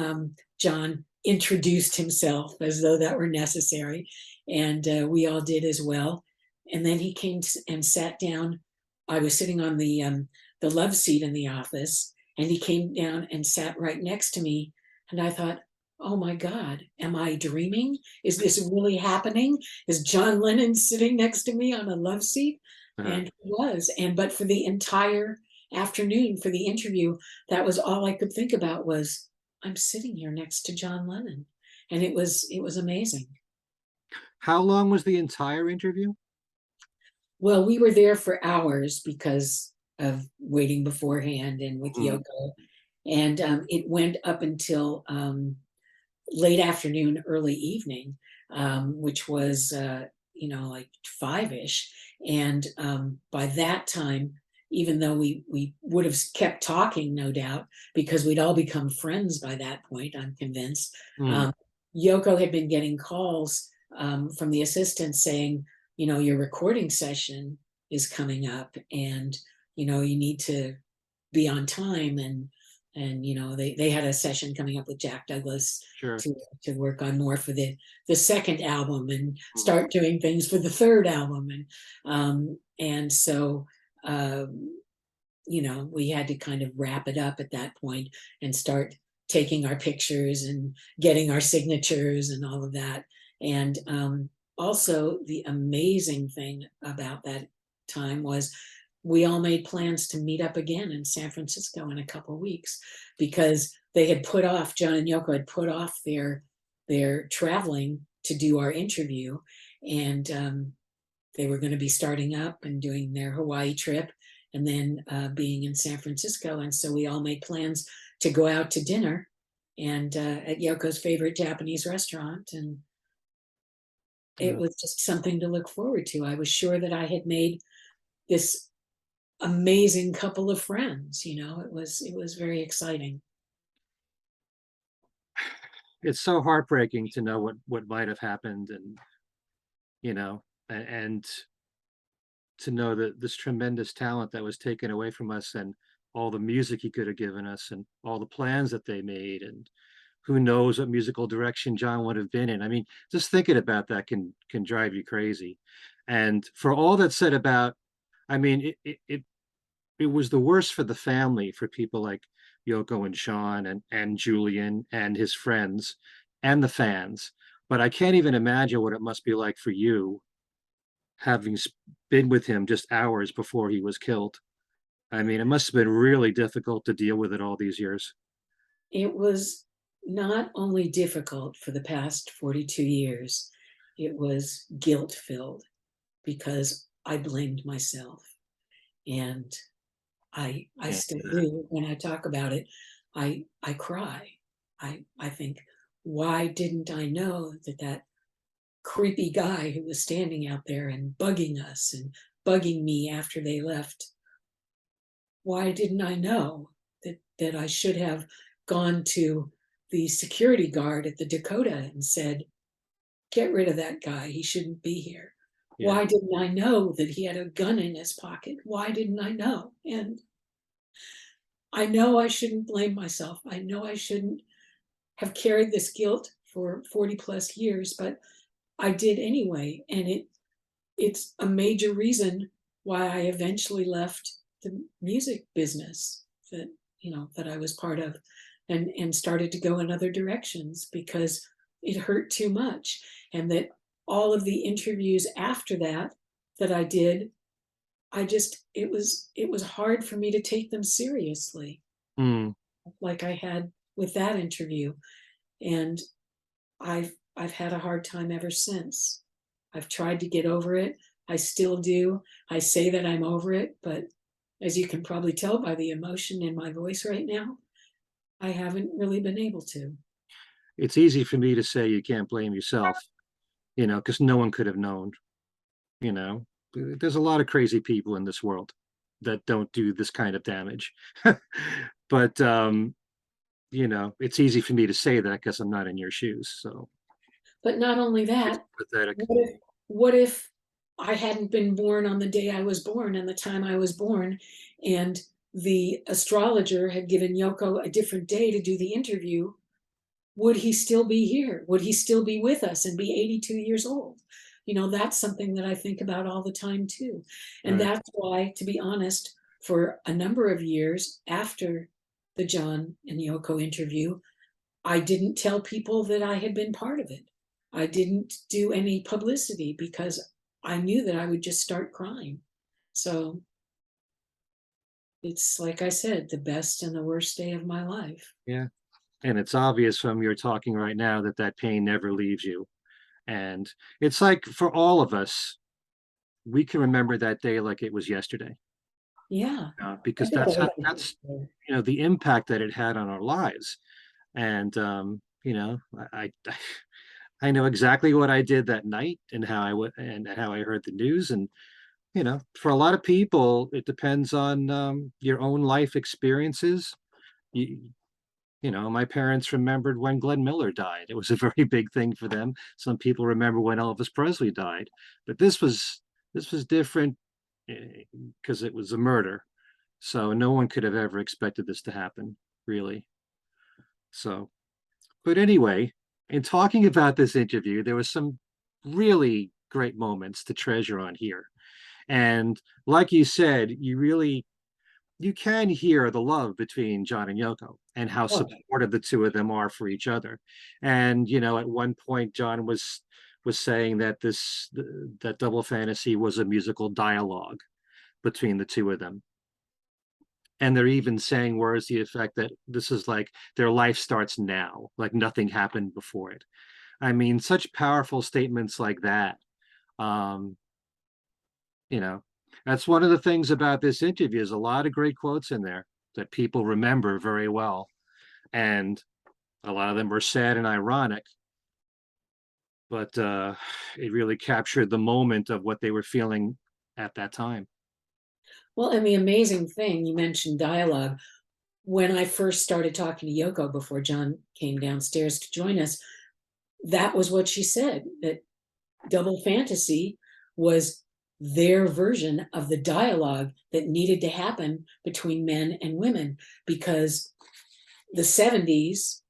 Speaker 2: John introduced himself as though that were necessary. And we all did as well. And then he came and sat down. I was sitting on the love seat in the office, and he came down and sat right next to me. And I thought, oh my God, am I dreaming? Is this really happening? Is John Lennon sitting next to me on a love seat? And he was. But for the entire afternoon, for the interview, that was all I could think about was, I'm sitting here next to John Lennon. And it was amazing.
Speaker 1: How long was the entire interview?
Speaker 2: Well, we were there for hours because of waiting beforehand and with Yoko. And it went up until late afternoon, early evening. which was, like 5-ish. And by that time, even though we would have kept talking, no doubt, because we'd all become friends by that point, I'm convinced.
Speaker 1: Mm,
Speaker 2: Yoko had been getting calls from the assistant saying, your recording session is coming up, and you need to be on time. And they had a session coming up with Jack Douglas
Speaker 1: sure.
Speaker 2: to work on more for the second album, and
Speaker 1: Mm,
Speaker 2: start doing things for the third album. And so we had to kind of wrap it up at that point and start taking our pictures and getting our signatures and all of that. And also, the amazing thing about that time was we all made plans to meet up again in San Francisco in a couple of weeks, because John and Yoko had put off their traveling to do our interview. And they were going to be starting up and doing their Hawaii trip, and then being in San Francisco. And so we all made plans to go out to dinner and at Yoko's favorite Japanese restaurant. And it
Speaker 1: yeah.
Speaker 2: was just something to look forward to. I was sure that I had made this amazing couple of friends. It was very exciting.
Speaker 1: It's so heartbreaking to know what might have happened, and and to know that this tremendous talent that was taken away from us, and all the music he could have given us, and all the plans that they made, and who knows what musical direction John would have been in. I mean, just thinking about that can drive you crazy. And for all that's said about, I mean, it was the worst for the family, for people like Yoko and Sean and Julian and his friends and the fans. But I can't even imagine what it must be like for you, having been with him just hours before he was killed. I mean, it must have been really difficult to deal with it all these years.
Speaker 2: It was not only difficult for the past 42 years, it was guilt filled, because I blamed myself. And I
Speaker 1: Yeah.
Speaker 2: still do. When I talk about it, I cry. I think, why didn't I know that creepy guy who was standing out there and bugging us and bugging me after they left, why didn't I know that I should have gone to the security guard at the Dakota and said, get rid of that guy, he shouldn't be here?
Speaker 1: Yeah.
Speaker 2: Why didn't I know that he had a gun in his pocket? Why didn't I know? And I know I shouldn't blame myself. I know I shouldn't have carried this guilt for 40 plus years, but I did anyway. And it's a major reason why I eventually left the music business that I was part of, and started to go in other directions, because it hurt too much. And that all of the interviews after that I did, it was hard for me to take them seriously,
Speaker 1: Mm.
Speaker 2: like I had with that interview. And I've had a hard time ever since. I've tried to get over it. I still do. I say that I'm over it, but as you can probably tell by the emotion in my voice right now, I haven't really been able to.
Speaker 1: It's easy for me to say you can't blame yourself, because no one could have known, you know. There's a lot of crazy people in this world that don't do this kind of damage. But it's easy for me to say that because I'm not in your shoes. So
Speaker 2: But not only
Speaker 1: it's
Speaker 2: that,
Speaker 1: pathetic.
Speaker 2: what if I hadn't been born on the day I was born and the time I was born, and the astrologer had given Yoko a different day to do the interview? Would he still be here? Would he still be with us and be 82 years old? That's something that I think about all the time too. And
Speaker 1: Right.
Speaker 2: that's why, to be honest, for a number of years after the John and Yoko interview, I didn't tell people that I had been part of it. I didn't do any publicity, because I knew that I would just start crying. So it's, like I said, the best and the worst day of my life.
Speaker 1: Yeah. And it's obvious from your talking right now that that pain never leaves you. And it's like, for all of us, we can remember that day like it was yesterday,
Speaker 2: Yeah. I
Speaker 1: because
Speaker 2: think
Speaker 1: that's
Speaker 2: I
Speaker 1: how,
Speaker 2: like
Speaker 1: that's the impact that it had on our lives. And I I know exactly what I did that night and how I would and how I heard the news. And for a lot of people, it depends on your own life experiences. You, my parents remembered when Glenn Miller died. It was a very big thing for them. Some people remember when Elvis Presley died, but this was different because it was a murder. So no one could have ever expected this to happen, really. So, but anyway, in talking about this interview, there was some really great moments to treasure on here. And like you said, you can hear the love between John and Yoko and how
Speaker 2: Oh,
Speaker 1: supportive the two of them are for each other. And at one point, John was saying that that Double Fantasy was a musical dialogue between the two of them. And they're even saying words to the effect that this is like their life starts now, like nothing happened before it. I mean, such powerful statements like that. Um, you know, that's one of the things about this interview is a lot of great quotes in there that people remember very well. And a lot of them were sad and ironic, but it really captured the moment of what they were feeling at that time.
Speaker 2: well, and the amazing thing, you mentioned dialogue. When I first started talking to Yoko before John came downstairs to join us, that was what she said, that Double Fantasy was their version of the dialogue that needed to happen between men and women, because the 70s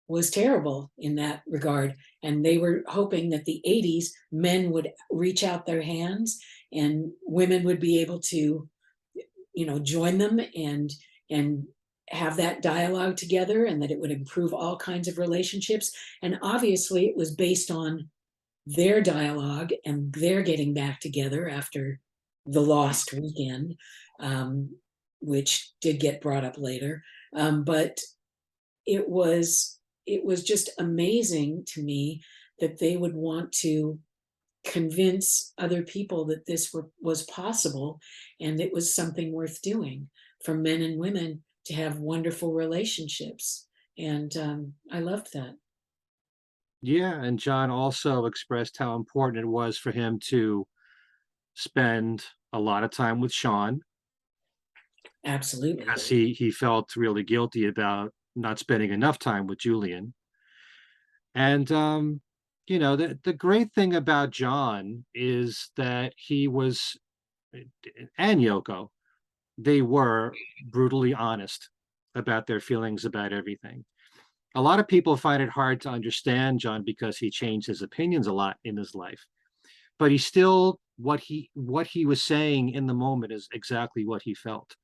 Speaker 2: was terrible in that regard. And they were hoping that the 80s men would reach out their hands and women would be able to, join them and have that dialogue together, and that it would improve all kinds of relationships. And obviously it was based on their dialogue and their getting back together after the lost weekend, which did get brought up later. But it was just amazing to me that they would want to convince other people that was possible, and it was something worth doing for men and women to have wonderful relationships. And I loved that.
Speaker 1: Yeah, and John also expressed how important it was for him to spend a lot of time with Sean
Speaker 2: Absolutely.
Speaker 1: because he felt really guilty about not spending enough time with Julian. And the great thing about John is that he was and Yoko, they were brutally honest about their feelings about everything. A lot of people find it hard to understand John because he changed his opinions a lot in his life. But he still what he was saying in the moment is exactly what he felt.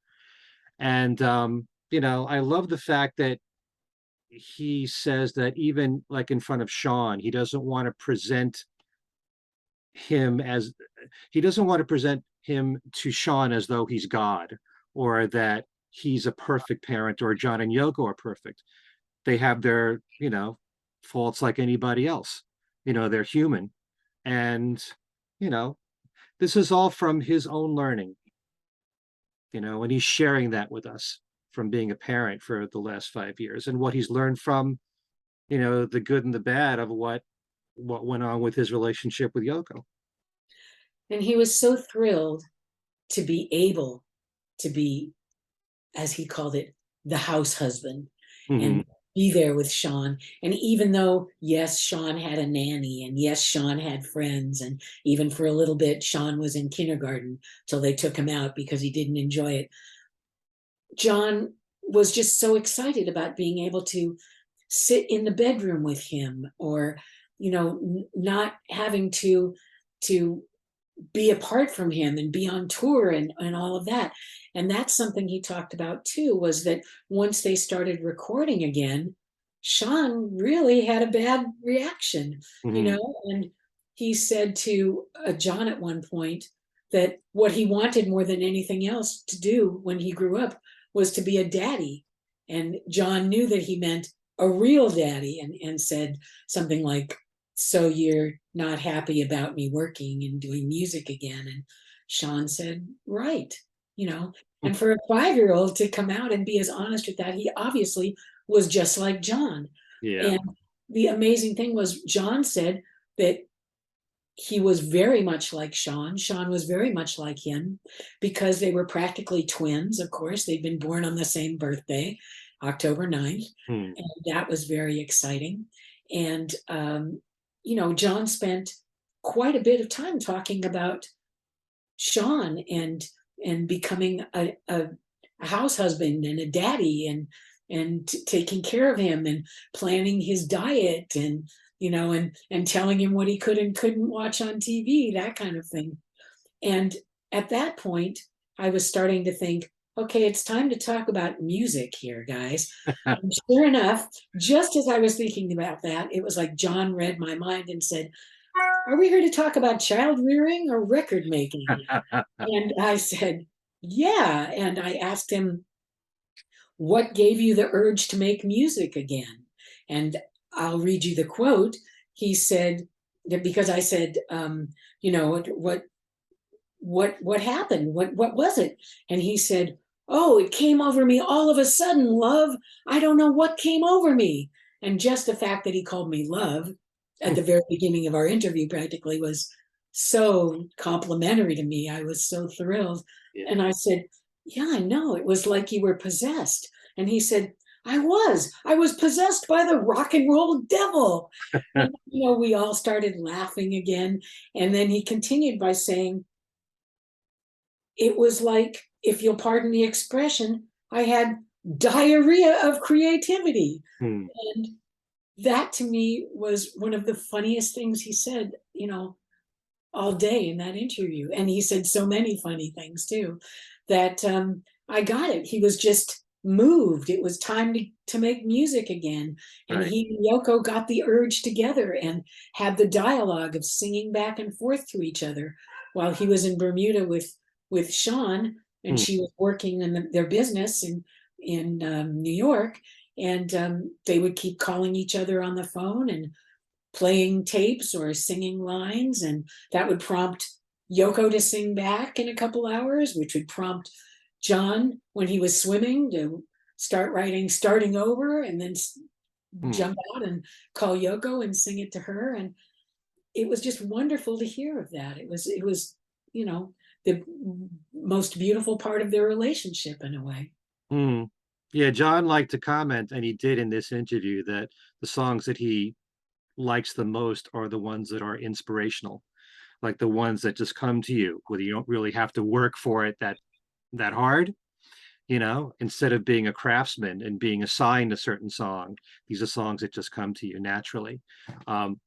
Speaker 1: And I love the fact that he says that even like in front of Sean, him as he doesn't want to present him to Sean as though he's God or that he's a perfect parent or John and Yoko are perfect. They have their, faults like anybody else. They're human. And, you know, this is all from his own learning, and he's sharing that with us from being a parent for the last 5 years and what he's learned from, the good and the bad of what went on with his relationship with Yoko.
Speaker 2: And he was so thrilled to be able to be, as he called it, the house husband,
Speaker 1: Mm-hmm.
Speaker 2: and be there with Sean. And even though, yes, Sean had a nanny, and yes, Sean had friends, and even for a little bit, Sean was in kindergarten till they took him out because he didn't enjoy it. John was just so excited about being able to sit in the bedroom with him, or, not having to be apart from him and be on tour and all of that. And that's something he talked about too, was that once they started recording again, Sean really had a bad reaction,
Speaker 1: Mm-hmm.
Speaker 2: and he said to John at one point that what he wanted more than anything else to do when he grew up was to be a daddy. And John knew that he meant a real daddy, and said something like, so you're not happy about me working and doing music again? And Sean said, right. And for a 5-year-old to come out and be as honest with that, he obviously was just like John.
Speaker 1: Yeah.
Speaker 2: And the amazing thing was John said that he was very much like Sean. Sean was very much like him because they were practically twins, of course. They'd been born on the same birthday, October 9th. And that was very exciting. And, John spent quite a bit of time talking about Sean and becoming a house husband and a daddy and taking care of him and planning his diet and telling him what he could and couldn't watch on TV, that kind of thing. And at that point, I was starting to think, okay, it's time to talk about music here, guys. And sure enough, just as I was thinking about that, it was like John read my mind and said, are we here to talk about child rearing or record making? And I said, yeah. And I asked him, what gave you the urge to make music again? And I'll read you the quote. He said that because I said, what happened? What was it? And he said, oh, it came over me all of a sudden, love. I don't know what came over me. And just the fact that he called me love at the very beginning of our interview practically was so complimentary to me. I was so thrilled. Yeah. And I said, yeah, I know. It was like you were possessed. And he said, I was possessed by the rock and roll devil. And, we all started laughing again. And then he continued by saying, it was like, if you'll pardon the expression, I had diarrhea of creativity. And that to me was one of the funniest things he said, all day in that interview. And he said so many funny things too, that I got it. He was just moved. It was time to make music again. And right. He and Yoko got the urge together and had the dialogue of singing back and forth to each other while he was in Bermuda with Sean, and she was working in their business in New York. And they would keep calling each other on the phone and playing tapes or singing lines. And that would prompt Yoko to sing back in a couple hours, which would prompt John, when he was swimming, to start writing Starting Over and then jump out and call Yoko and sing it to her. And it was just wonderful to hear of that. It was, the most beautiful part of their relationship in a way.
Speaker 1: Yeah, John liked to comment, and he did in this interview, that the songs that he likes the most are the ones that are inspirational, like the ones that just come to you, where you don't really have to work for it that hard, instead of being a craftsman and being assigned a certain song. These are songs that just come to you naturally.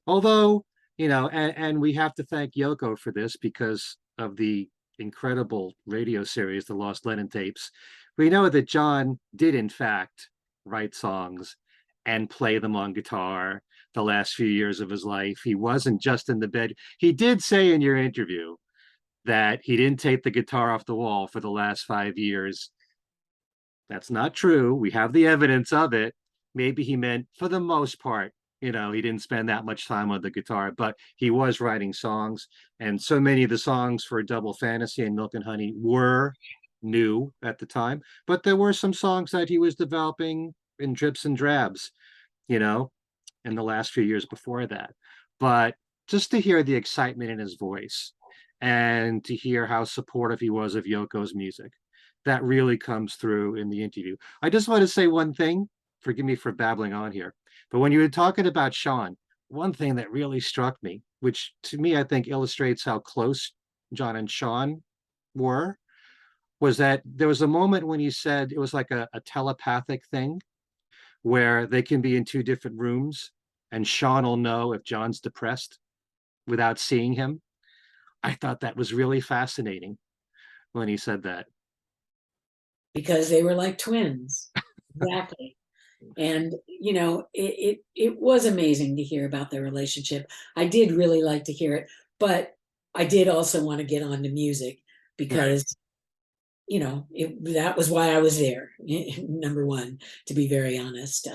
Speaker 1: Although, and we have to thank Yoko for this because of the incredible radio series, The Lost Lennon Tapes. We know that John did, in fact, write songs and play them on guitar the last few years of his life. He wasn't just in the bed. He did say in your interview that he didn't take the guitar off the wall for the last 5 years. That's not true. We have the evidence of it. Maybe he meant for the most part, he didn't spend that much time on the guitar, but he was writing songs. And so many of the songs for Double Fantasy and Milk and Honey were new at the time, but there were some songs that he was developing in drips and drabs, in the last few years before that. But just to hear the excitement in his voice and to hear how supportive he was of Yoko's music, that really comes through in the interview. I just want to say one thing, forgive me for babbling on here, but when you were talking about Sean, one thing that really struck me, which to me I think illustrates how close John and Sean were, was that there was a moment when he said it was like a telepathic thing where they can be in two different rooms and Sean will know if John's depressed without seeing him. I thought that was really fascinating when he said that.
Speaker 2: Because they were like twins. Exactly. And, it was amazing to hear about their relationship. I did really like to hear it, but I did also want to get on to music because, that was why I was there, number one, to be very honest,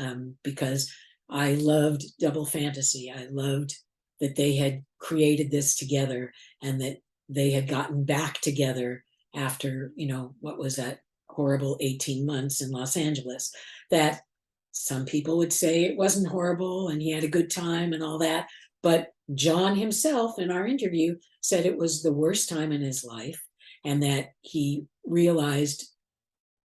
Speaker 2: because I loved Double Fantasy. I loved that they had created this together and that they had gotten back together after, what was that horrible 18 months in Los Angeles. That some people would say it wasn't horrible and he had a good time and all that. But John himself in our interview said it was the worst time in his life and that he realized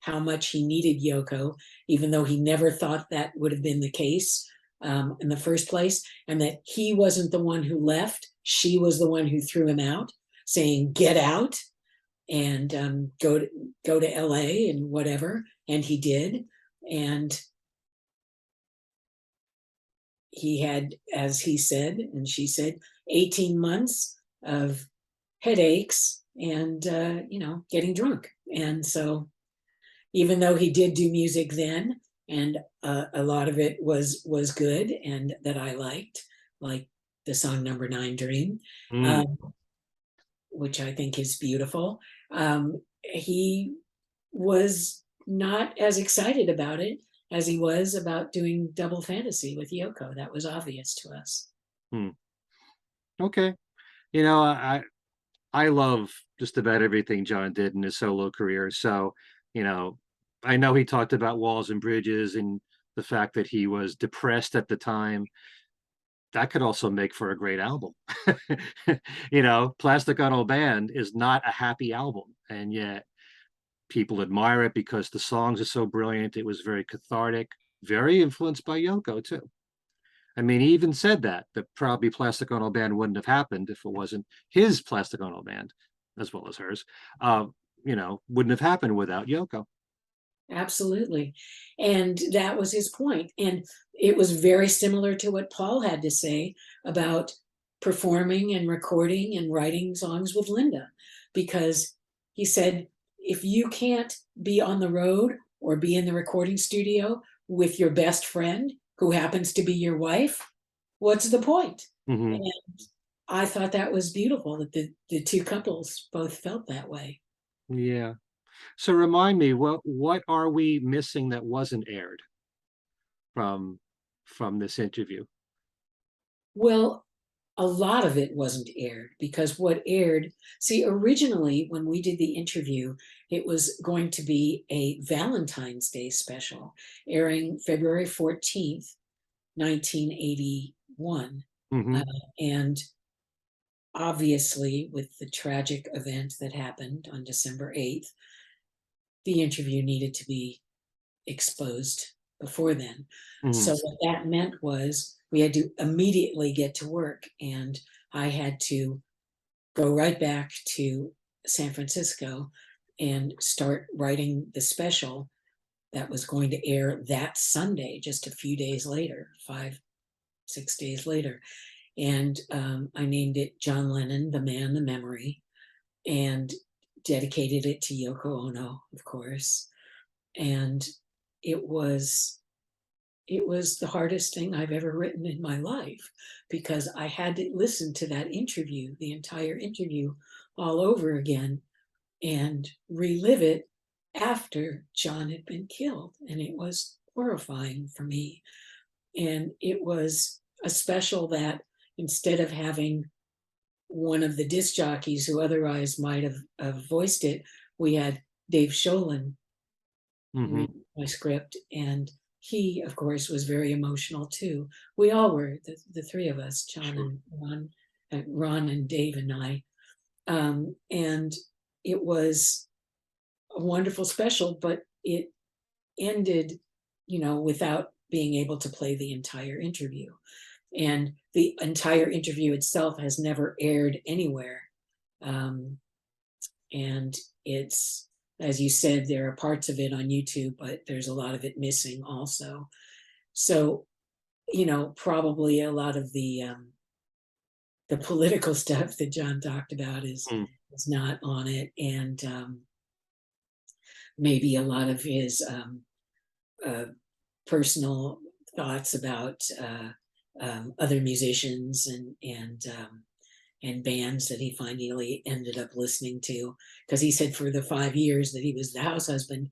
Speaker 2: how much he needed Yoko, even though he never thought that would have been the case in the first place, and that he wasn't the one who left. She was the one who threw him out, saying, "Get out and go to LA and whatever." And he did. And he had, as he said, and she said, 18 months of headaches and, getting drunk. And so even though he did do music then, and a lot of it was good and that I liked, like the song Number 9 Dream, which I think is beautiful, he was not as excited about it as he was about doing Double Fantasy with Yoko. That was obvious to us.
Speaker 1: Okay. I love just about everything John did in his solo career. So, I know he talked about Walls and Bridges and the fact that he was depressed at the time. That could also make for a great album. Plastic Ono Band is not a happy album, and yet people admire it because the songs are so brilliant. It was very cathartic, very influenced by Yoko too. I mean, he even said that probably Plastic Ono Band wouldn't have happened if it wasn't his Plastic Ono Band, as well as hers, wouldn't have happened without Yoko.
Speaker 2: Absolutely. And that was his point. And it was very similar to what Paul had to say about performing and recording and writing songs with Linda, because he said, if you can't be on the road or be in the recording studio with your best friend who happens to be your wife, what's the point? And I thought that was beautiful that the two couples both felt that way.
Speaker 1: Yeah. So remind me, what are we missing that wasn't aired from this interview?
Speaker 2: Well, a lot of it wasn't aired because what aired, originally when we did the interview, it was going to be a Valentine's Day special airing February 14th, 1981. And obviously with the tragic event that happened on December 8th, the interview needed to be exposed before then. So what that meant was we had to immediately get to work, and I had to go right back to San Francisco and start writing the special that was going to air that Sunday, just a few days later, 5-6 days later. And I named it John Lennon, the Man, the Memory, and dedicated it to Yoko Ono, of course. And it was the hardest thing I've ever written in my life, because I had to listen to that interview, the entire interview, all over again and relive it after John had been killed. And it was horrifying for me. And it was a special that instead of having one of the disc jockeys who otherwise might have voiced it, we had Dave Sholin read my script, and he, of course, was very emotional too. We all were, the three of us, John and Ron and Dave and I. And it was a wonderful special, but it ended, without being able to play the entire interview. And the entire interview itself has never aired anywhere. And it's, as you said, there are parts of it on YouTube, but there's a lot of it missing also. So, probably a lot of the political stuff that John talked about is not on it. And maybe a lot of his personal thoughts about other musicians and bands that he finally ended up listening to, because he said for the 5 years that he was the house husband,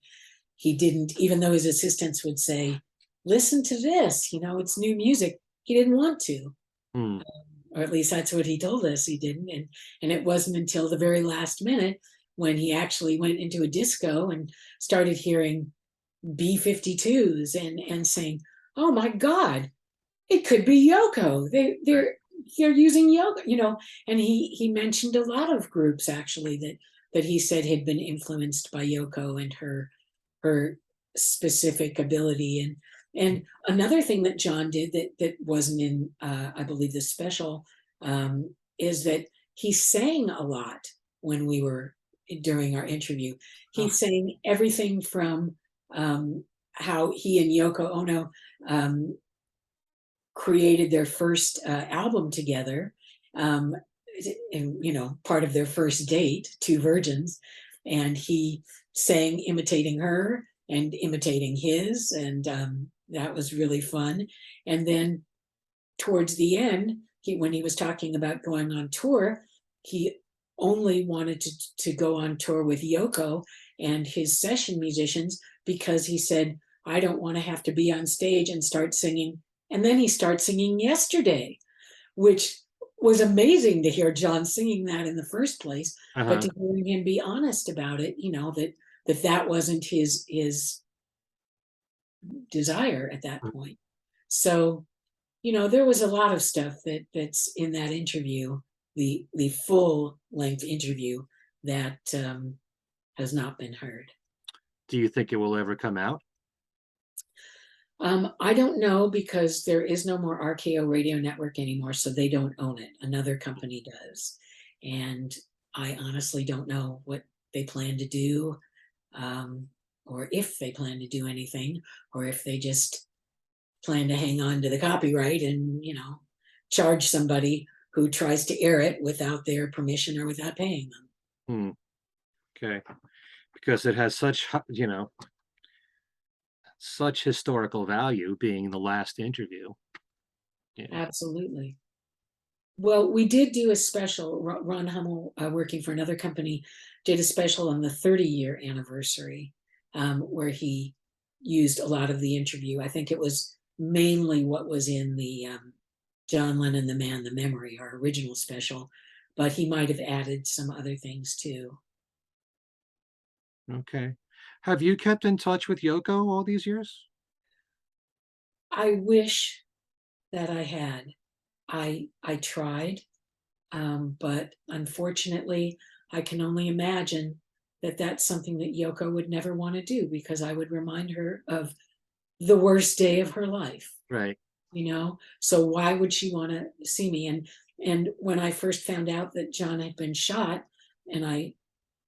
Speaker 2: he didn't, even though his assistants would say, listen to this, it's new music, he didn't want to. Or at least that's what he told us, he didn't. And it wasn't until the very last minute when he actually went into a disco and started hearing B-52s and saying, oh my God, it could be Yoko. They're using Yoko, and he mentioned a lot of groups actually that he said had been influenced by Yoko and her specific ability. And another thing that John did that wasn't in I believe the special, is that he sang a lot when we were during our interview. He sang everything from how he and Yoko Ono created their first album together, and part of their first date, Two Virgins, and he sang imitating her and imitating his, and that was really fun. And then towards the end, when he was talking about going on tour, he only wanted to go on tour with Yoko and his session musicians because he said, I don't want to have to be on stage and start singing. And then he starts singing Yesterday, which was amazing to hear John singing that in the first place, but to hear him be honest about it, that wasn't his desire at that point. So, there was a lot of stuff that's in that interview, the full length interview, that has not been heard.
Speaker 1: Do you think it will ever come out?
Speaker 2: I don't know, because there is no more RKO Radio Network anymore, so they don't own it. Another company does. And I honestly don't know what they plan to do, or if they plan to do anything, or if they just plan to hang on to the copyright and, charge somebody who tries to air it without their permission or without paying them.
Speaker 1: Okay. Because it has such, such historical value, being the last interview. Yeah.
Speaker 2: Absolutely. Well, we did do a special. Ron Hummel, working for another company, did a special on the 30-year anniversary, where he used a lot of the interview. I think it was mainly what was in the John Lennon, the Man, the Memory, our original special, but he might have added some other things too.
Speaker 1: Okay. Have you kept in touch with Yoko all these years?
Speaker 2: I wish that I had. I tried, but unfortunately, I can only imagine that that's something that Yoko would never want to do, because I would remind her of the worst day of her life.
Speaker 1: Right.
Speaker 2: So why would she want to see me? And when I first found out that John had been shot, and I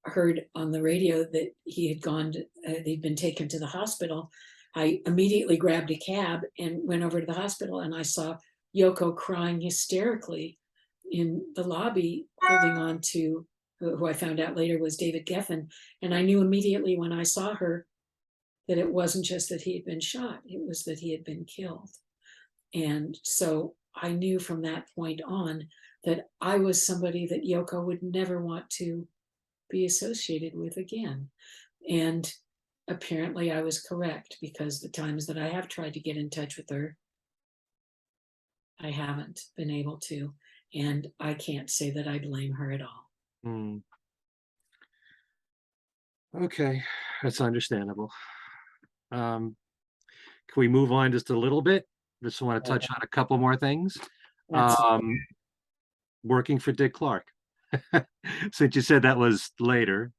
Speaker 2: heard on the radio that he had he'd been taken to the hospital, I immediately grabbed a cab and went over to the hospital, and I saw Yoko crying hysterically in the lobby, holding on to who I found out later was David Geffen. And I knew immediately when I saw her that it wasn't just that he had been shot, it was that he had been killed. And so I knew from that point on that I was somebody that Yoko would never want to be associated with again. And apparently I was correct, because the times that I have tried to get in touch with her, I haven't been able to. And I can't say that I blame her at all.
Speaker 1: Okay, that's understandable. Can we move on just a little bit? Just want to touch on a couple more things. Working for Dick Clark. Since you said that was later,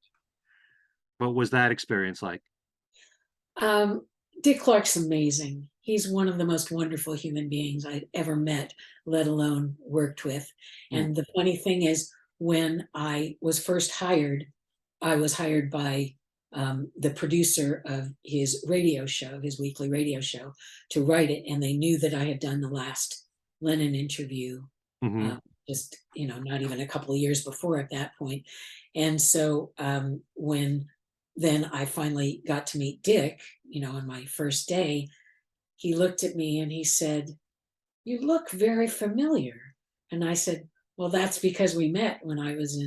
Speaker 1: what was that experience like?
Speaker 2: Dick Clark's amazing. He's one of the most wonderful human beings I'd ever met, let alone worked with. And the funny thing is, when I was first hired, I was hired by the producer of his radio show, his weekly radio show, to write it. And they knew that I had done the last Lennon interview, just, not even a couple of years before at that point. And so when then I finally got to meet Dick, on my first day, he looked at me and he said, "You look very familiar." And I said, "Well, that's because we met when I was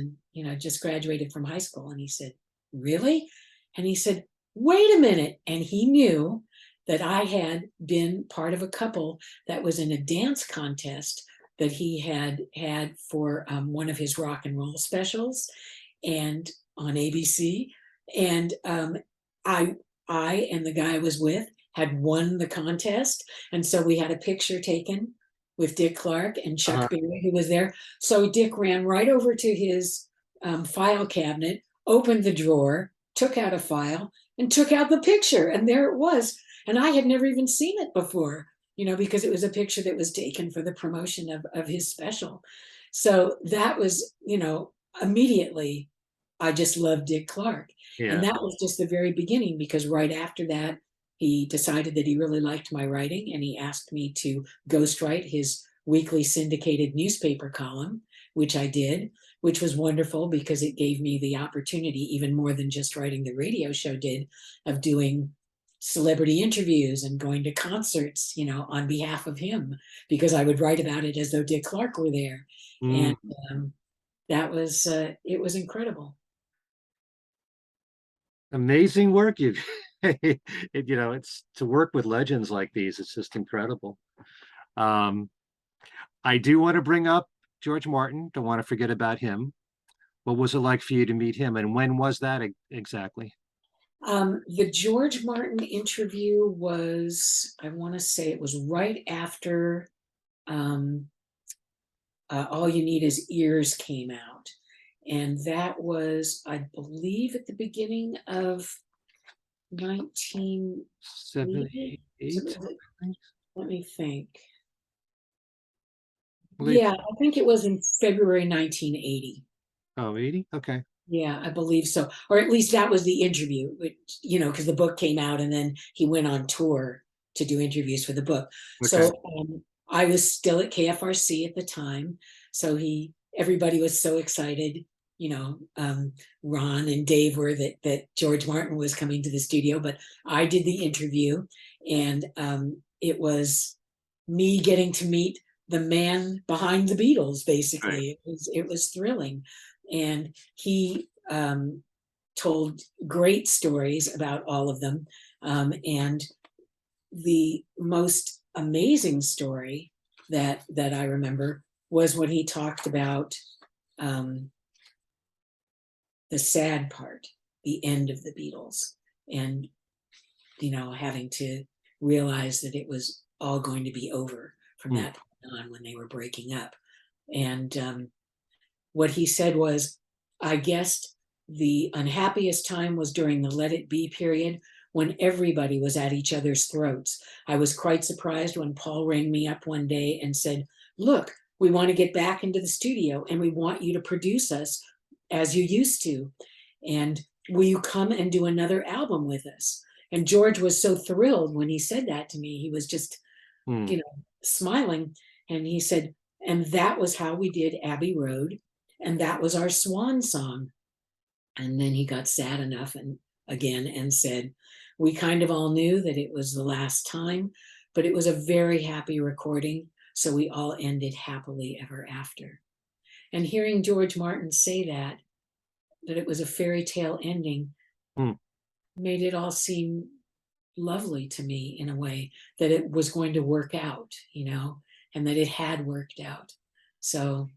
Speaker 2: just graduated from high school." And he said, "Really?" And he said, "Wait a minute." And he knew that I had been part of a couple that was in a dance contest that he had for one of his rock and roll specials and on ABC. And I and the guy I was with had won the contest. And so we had a picture taken with Dick Clark and Chuck Berry, who was there. So Dick ran right over to his file cabinet, opened the drawer, took out a file, and took out the picture. And there it was. And I had never even seen it before, because it was a picture that was taken for the promotion of his special. So that was, immediately, I just loved Dick Clark.
Speaker 1: Yeah.
Speaker 2: And that was just the very beginning, because right after that, he decided that he really liked my writing, and he asked me to ghostwrite his weekly syndicated newspaper column, which I did, which was wonderful because it gave me the opportunity, even more than just writing the radio show did, of doing celebrity interviews and going to concerts, on behalf of him, because I would write about it as though Dick Clark were there. And that was, it was incredible.
Speaker 1: Amazing work. It's to work with legends like these. It's just incredible. I do want to bring up George Martin. Don't want to forget about him. What was it like for you to meet him, and when was that exactly?
Speaker 2: The George Martin interview was, I want to say it was right after All You Need Is Ears came out. And that was, I believe, at the beginning of 1978. Let me think. Yeah, I think it was in February 1980.
Speaker 1: Oh, 80? Okay.
Speaker 2: Yeah, I believe so. Or at least that was the interview, which, because the book came out and then he went on tour to do interviews for the book. Okay. So I was still at KFRC at the time. So everybody was so excited. Ron and Dave were that George Martin was coming to the studio, but I did the interview, and it was me getting to meet the man behind the Beatles, basically. Right. It was thrilling. And he told great stories about all of them. And the most amazing story that I remember was when he talked about the sad part, the end of the Beatles, and having to realize that it was all going to be over from that point on, when they were breaking up. And what he said was, I guessed the unhappiest time was during the Let It Be period, when everybody was at each other's throats. I was quite surprised when Paul rang me up one day and said, look, we want to get back into the studio and we want you to produce us as you used to. And will you come and do another album with us? And George was so thrilled when he said that to me. He was just, smiling. And he said, and that was how we did Abbey Road. And that was our swan song. And then he got sad enough and said, we kind of all knew that it was the last time, but it was a very happy recording. So we all ended happily ever after. And hearing George Martin say that it was a fairy tale ending, made it all seem lovely to me, in a way that it was going to work out, and that it had worked out. So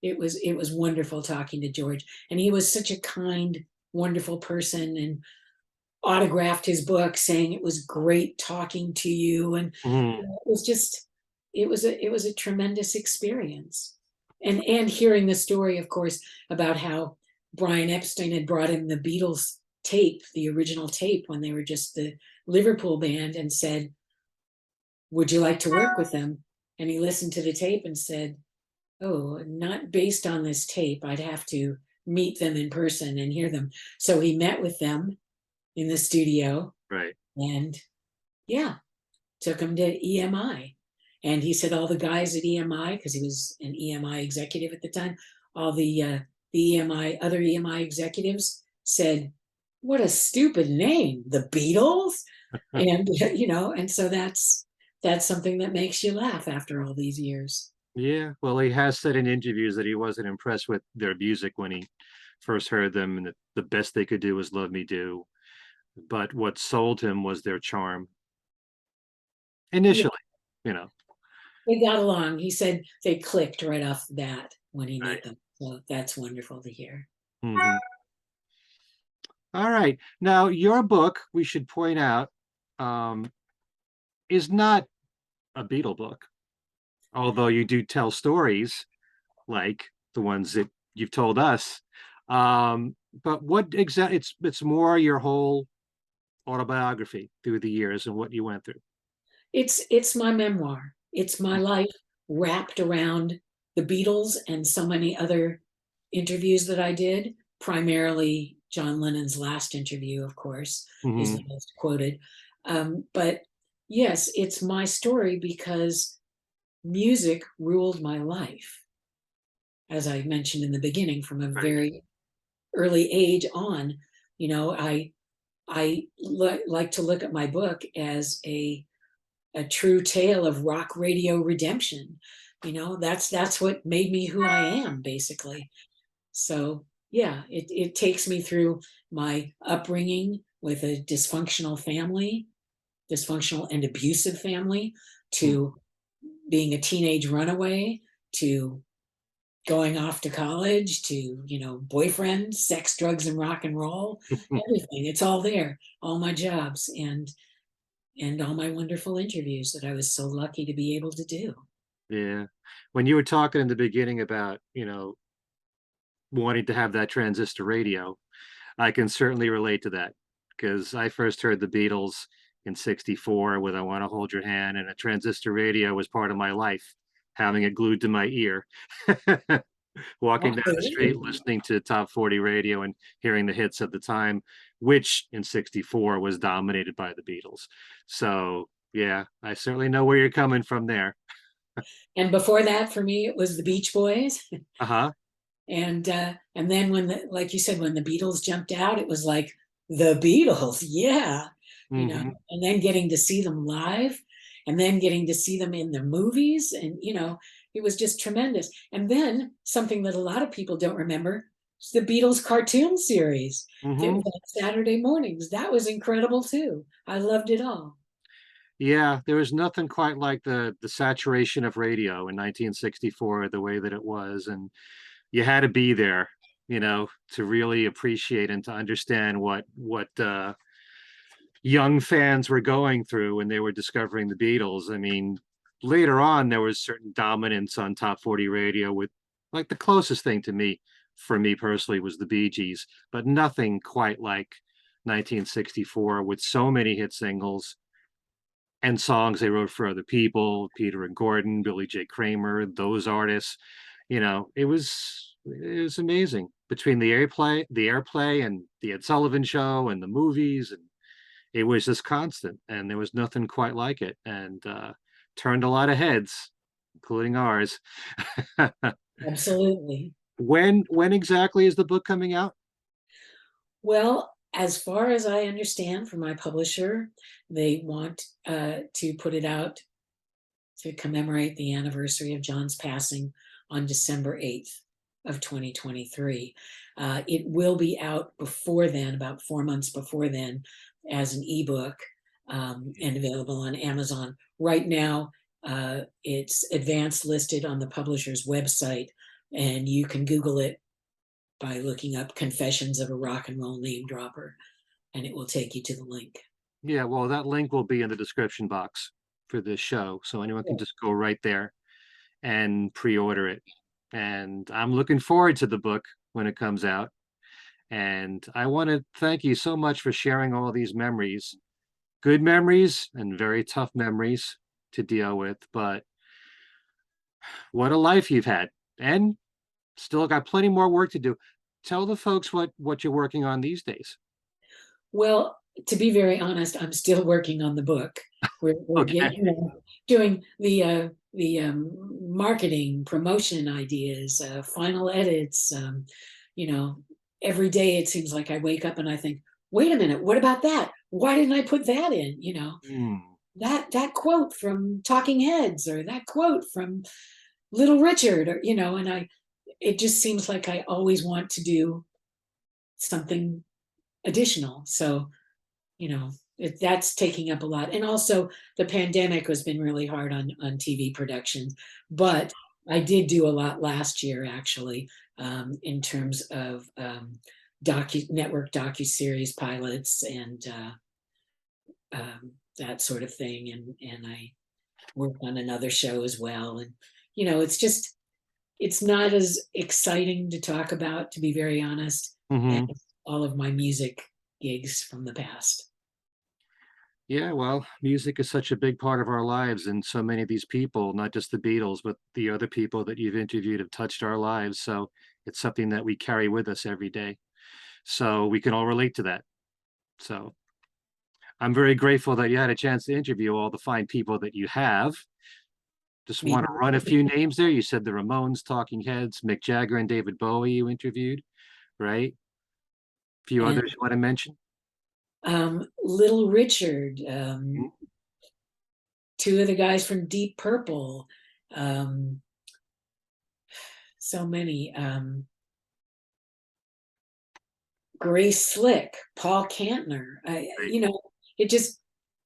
Speaker 2: it was wonderful talking to George. And he was such a kind, wonderful person, and autographed his book saying it was great talking to you. And it was just, it was a tremendous experience. And hearing the story, of course, about how Brian Epstein had brought him the Beatles tape, the original tape, when they were just the Liverpool band, and said, would you like to work with them? And he listened to the tape and said, oh, not based on this tape. I'd have to meet them in person and hear them. So he met with them in the studio. Right. And took them to EMI. And he said all the guys at EMI, because he was an EMI executive at the time, all the other EMI executives said, what a stupid name, the Beatles. And, and so that's something that makes you laugh after all these years.
Speaker 1: Yeah, well, he has said in interviews that he wasn't impressed with their music when he first heard them, and that the best they could do was Love Me Do. But what sold him was their charm. Initially,
Speaker 2: They got along. He said they clicked right off the bat when he met them. So that's wonderful to hear.
Speaker 1: All right. Now, your book, we should point out, um, is not a Beatle book, although you do tell stories like the ones that you've told us. But what exactly? It's more your whole autobiography through the years and what you went through.
Speaker 2: It's my memoir. It's my life wrapped around the Beatles and so many other interviews that I did, primarily John Lennon's last interview, of course, is
Speaker 1: Hmm.
Speaker 2: the most quoted. But yes, it's my story because music ruled my life, as I mentioned in the beginning, from a
Speaker 1: Right.
Speaker 2: very early age on. You know, like to look at my book as a true tale of rock radio redemption. You know, that's what made me who I am, basically. So yeah, it takes me through my upbringing with a dysfunctional family, dysfunctional and abusive family, to being a teenage runaway, to going off to college, to, you know, boyfriend, sex, drugs, and rock and roll, everything. It's all there, all my jobs and all my wonderful interviews that I was so lucky to be able to do.
Speaker 1: Yeah. When you were talking in the beginning about, wanting to have that transistor radio, I can certainly relate to that because I first heard the Beatles in '64 with I Want to Hold Your Hand, and a transistor radio was part of my life, having it glued to my ear. Walking down the street,
Speaker 2: Absolutely.
Speaker 1: listening to top 40 radio and hearing the hits of the time, which in '64 was dominated by the Beatles. So, yeah, I certainly know where you're coming from there.
Speaker 2: And before that, for me, it was the Beach Boys.
Speaker 1: Uh-huh.
Speaker 2: And then when like you said, when the Beatles jumped out, it was like the Beatles, yeah, you know.
Speaker 1: Hmm.
Speaker 2: And then getting to see them live, and then getting to see them in the movies, and you know, it was just tremendous. And then something that a lot of people don't remember is the Beatles cartoon series
Speaker 1: Hmm.
Speaker 2: that Saturday mornings. That was incredible too. I loved it all.
Speaker 1: Yeah, there was nothing quite like the saturation of radio in 1964, the way that it was, and you had to be there, to really appreciate and to understand what young fans were going through when they were discovering the Beatles. I mean, later on there was certain dominance on top 40 radio with like the closest thing to me for me personally was the Bee Gees, but nothing quite like 1964 with so many hit singles and songs they wrote for other people, Peter and Gordon, Billy J. Kramer, those artists. It was amazing between the airplay and the Ed Sullivan Show and the movies, and it was just constant, and there was nothing quite like it, and turned a lot of heads, including ours.
Speaker 2: Absolutely.
Speaker 1: When exactly is the book coming out?
Speaker 2: Well, as far as I understand from my publisher, they want to put it out to commemorate the anniversary of John's passing on December 8th of 2023. It will be out before then, about 4 months before then, as an ebook and available on Amazon. Right now, it's advanced listed on the publisher's website, and you can Google it by looking up Confessions of a Rock and Roll Name Dropper, and it will take you to the link.
Speaker 1: Yeah, well, that link will be in the description box for this show, so anyone can
Speaker 2: Cool.
Speaker 1: just go right there and pre-order it. And I'm looking forward to the book when it comes out. And I want to thank you so much for sharing all these memories, good memories and very tough memories to deal with. But what a life you've had, and still got plenty more work to do. Tell the folks what you're working on these days.
Speaker 2: Well, to be very honest, I'm still working on the book. We're
Speaker 1: Okay.
Speaker 2: getting, doing the marketing, promotion ideas, final edits. You know, every day it seems like I wake up and I think, wait a minute, what about that? Why didn't I put that in? You know,
Speaker 1: Hmm.
Speaker 2: that quote from Talking Heads, or that quote from Little Richard, or and it just seems like I always want to do something additional. So that's taking up a lot. And also the pandemic has been really hard on TV productions, but I did do a lot last year, actually, in terms of network docuseries pilots and that sort of thing. And I worked on another show as well. And, it's not as exciting to talk about, to be very honest, as all of my music gigs from the past.
Speaker 1: Yeah, well, music is such a big part of our lives, and so many of these people, not just the Beatles, but the other people that you've interviewed have touched our lives. So it's something that we carry with us every day. So we can all relate to that. So I'm very grateful that you had a chance to interview all the fine people that you have. Just want to run a few names there. You said the Ramones, Talking Heads, Mick Jagger and David Bowie you interviewed, right? A few others you want to mention?
Speaker 2: Little Richard, two of the guys from Deep Purple, so many. Grace Slick, Paul Kantner.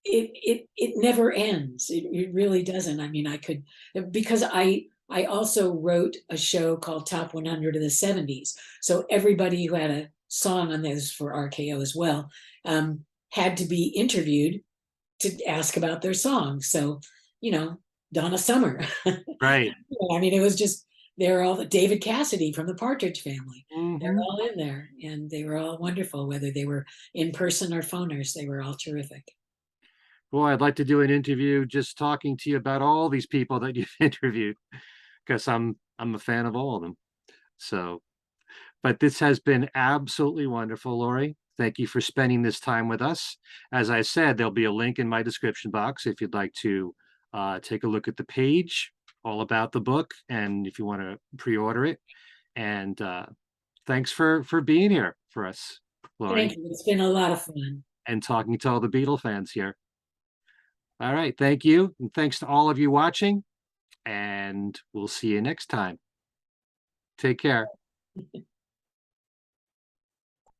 Speaker 2: It never ends. It really doesn't. I mean, because I also wrote a show called Top 100 of the 70s. So everybody who had a song on this for RKO as well had to be interviewed to ask about their song. So, Donna Summer.
Speaker 1: Right.
Speaker 2: I mean, it was just, they're all David Cassidy from the Partridge Family. They're all in there, and they were all wonderful, whether they were in person or phoners. They were all terrific.
Speaker 1: Boy, I'd like to do an interview just talking to you about all these people that you've interviewed, because I'm a fan of all of them. So, but this has been absolutely wonderful, Laurie. Thank you for spending this time with us. As I said, there'll be a link in my description box if you'd like to take a look at the page all about the book, and if you want to pre-order it. And thanks for being here for us, Laurie.
Speaker 2: Thank you. It's been a lot of fun.
Speaker 1: And talking to all the Beatle fans here. All right, thank you. And thanks to all of you watching, and we'll see you next time. Take care.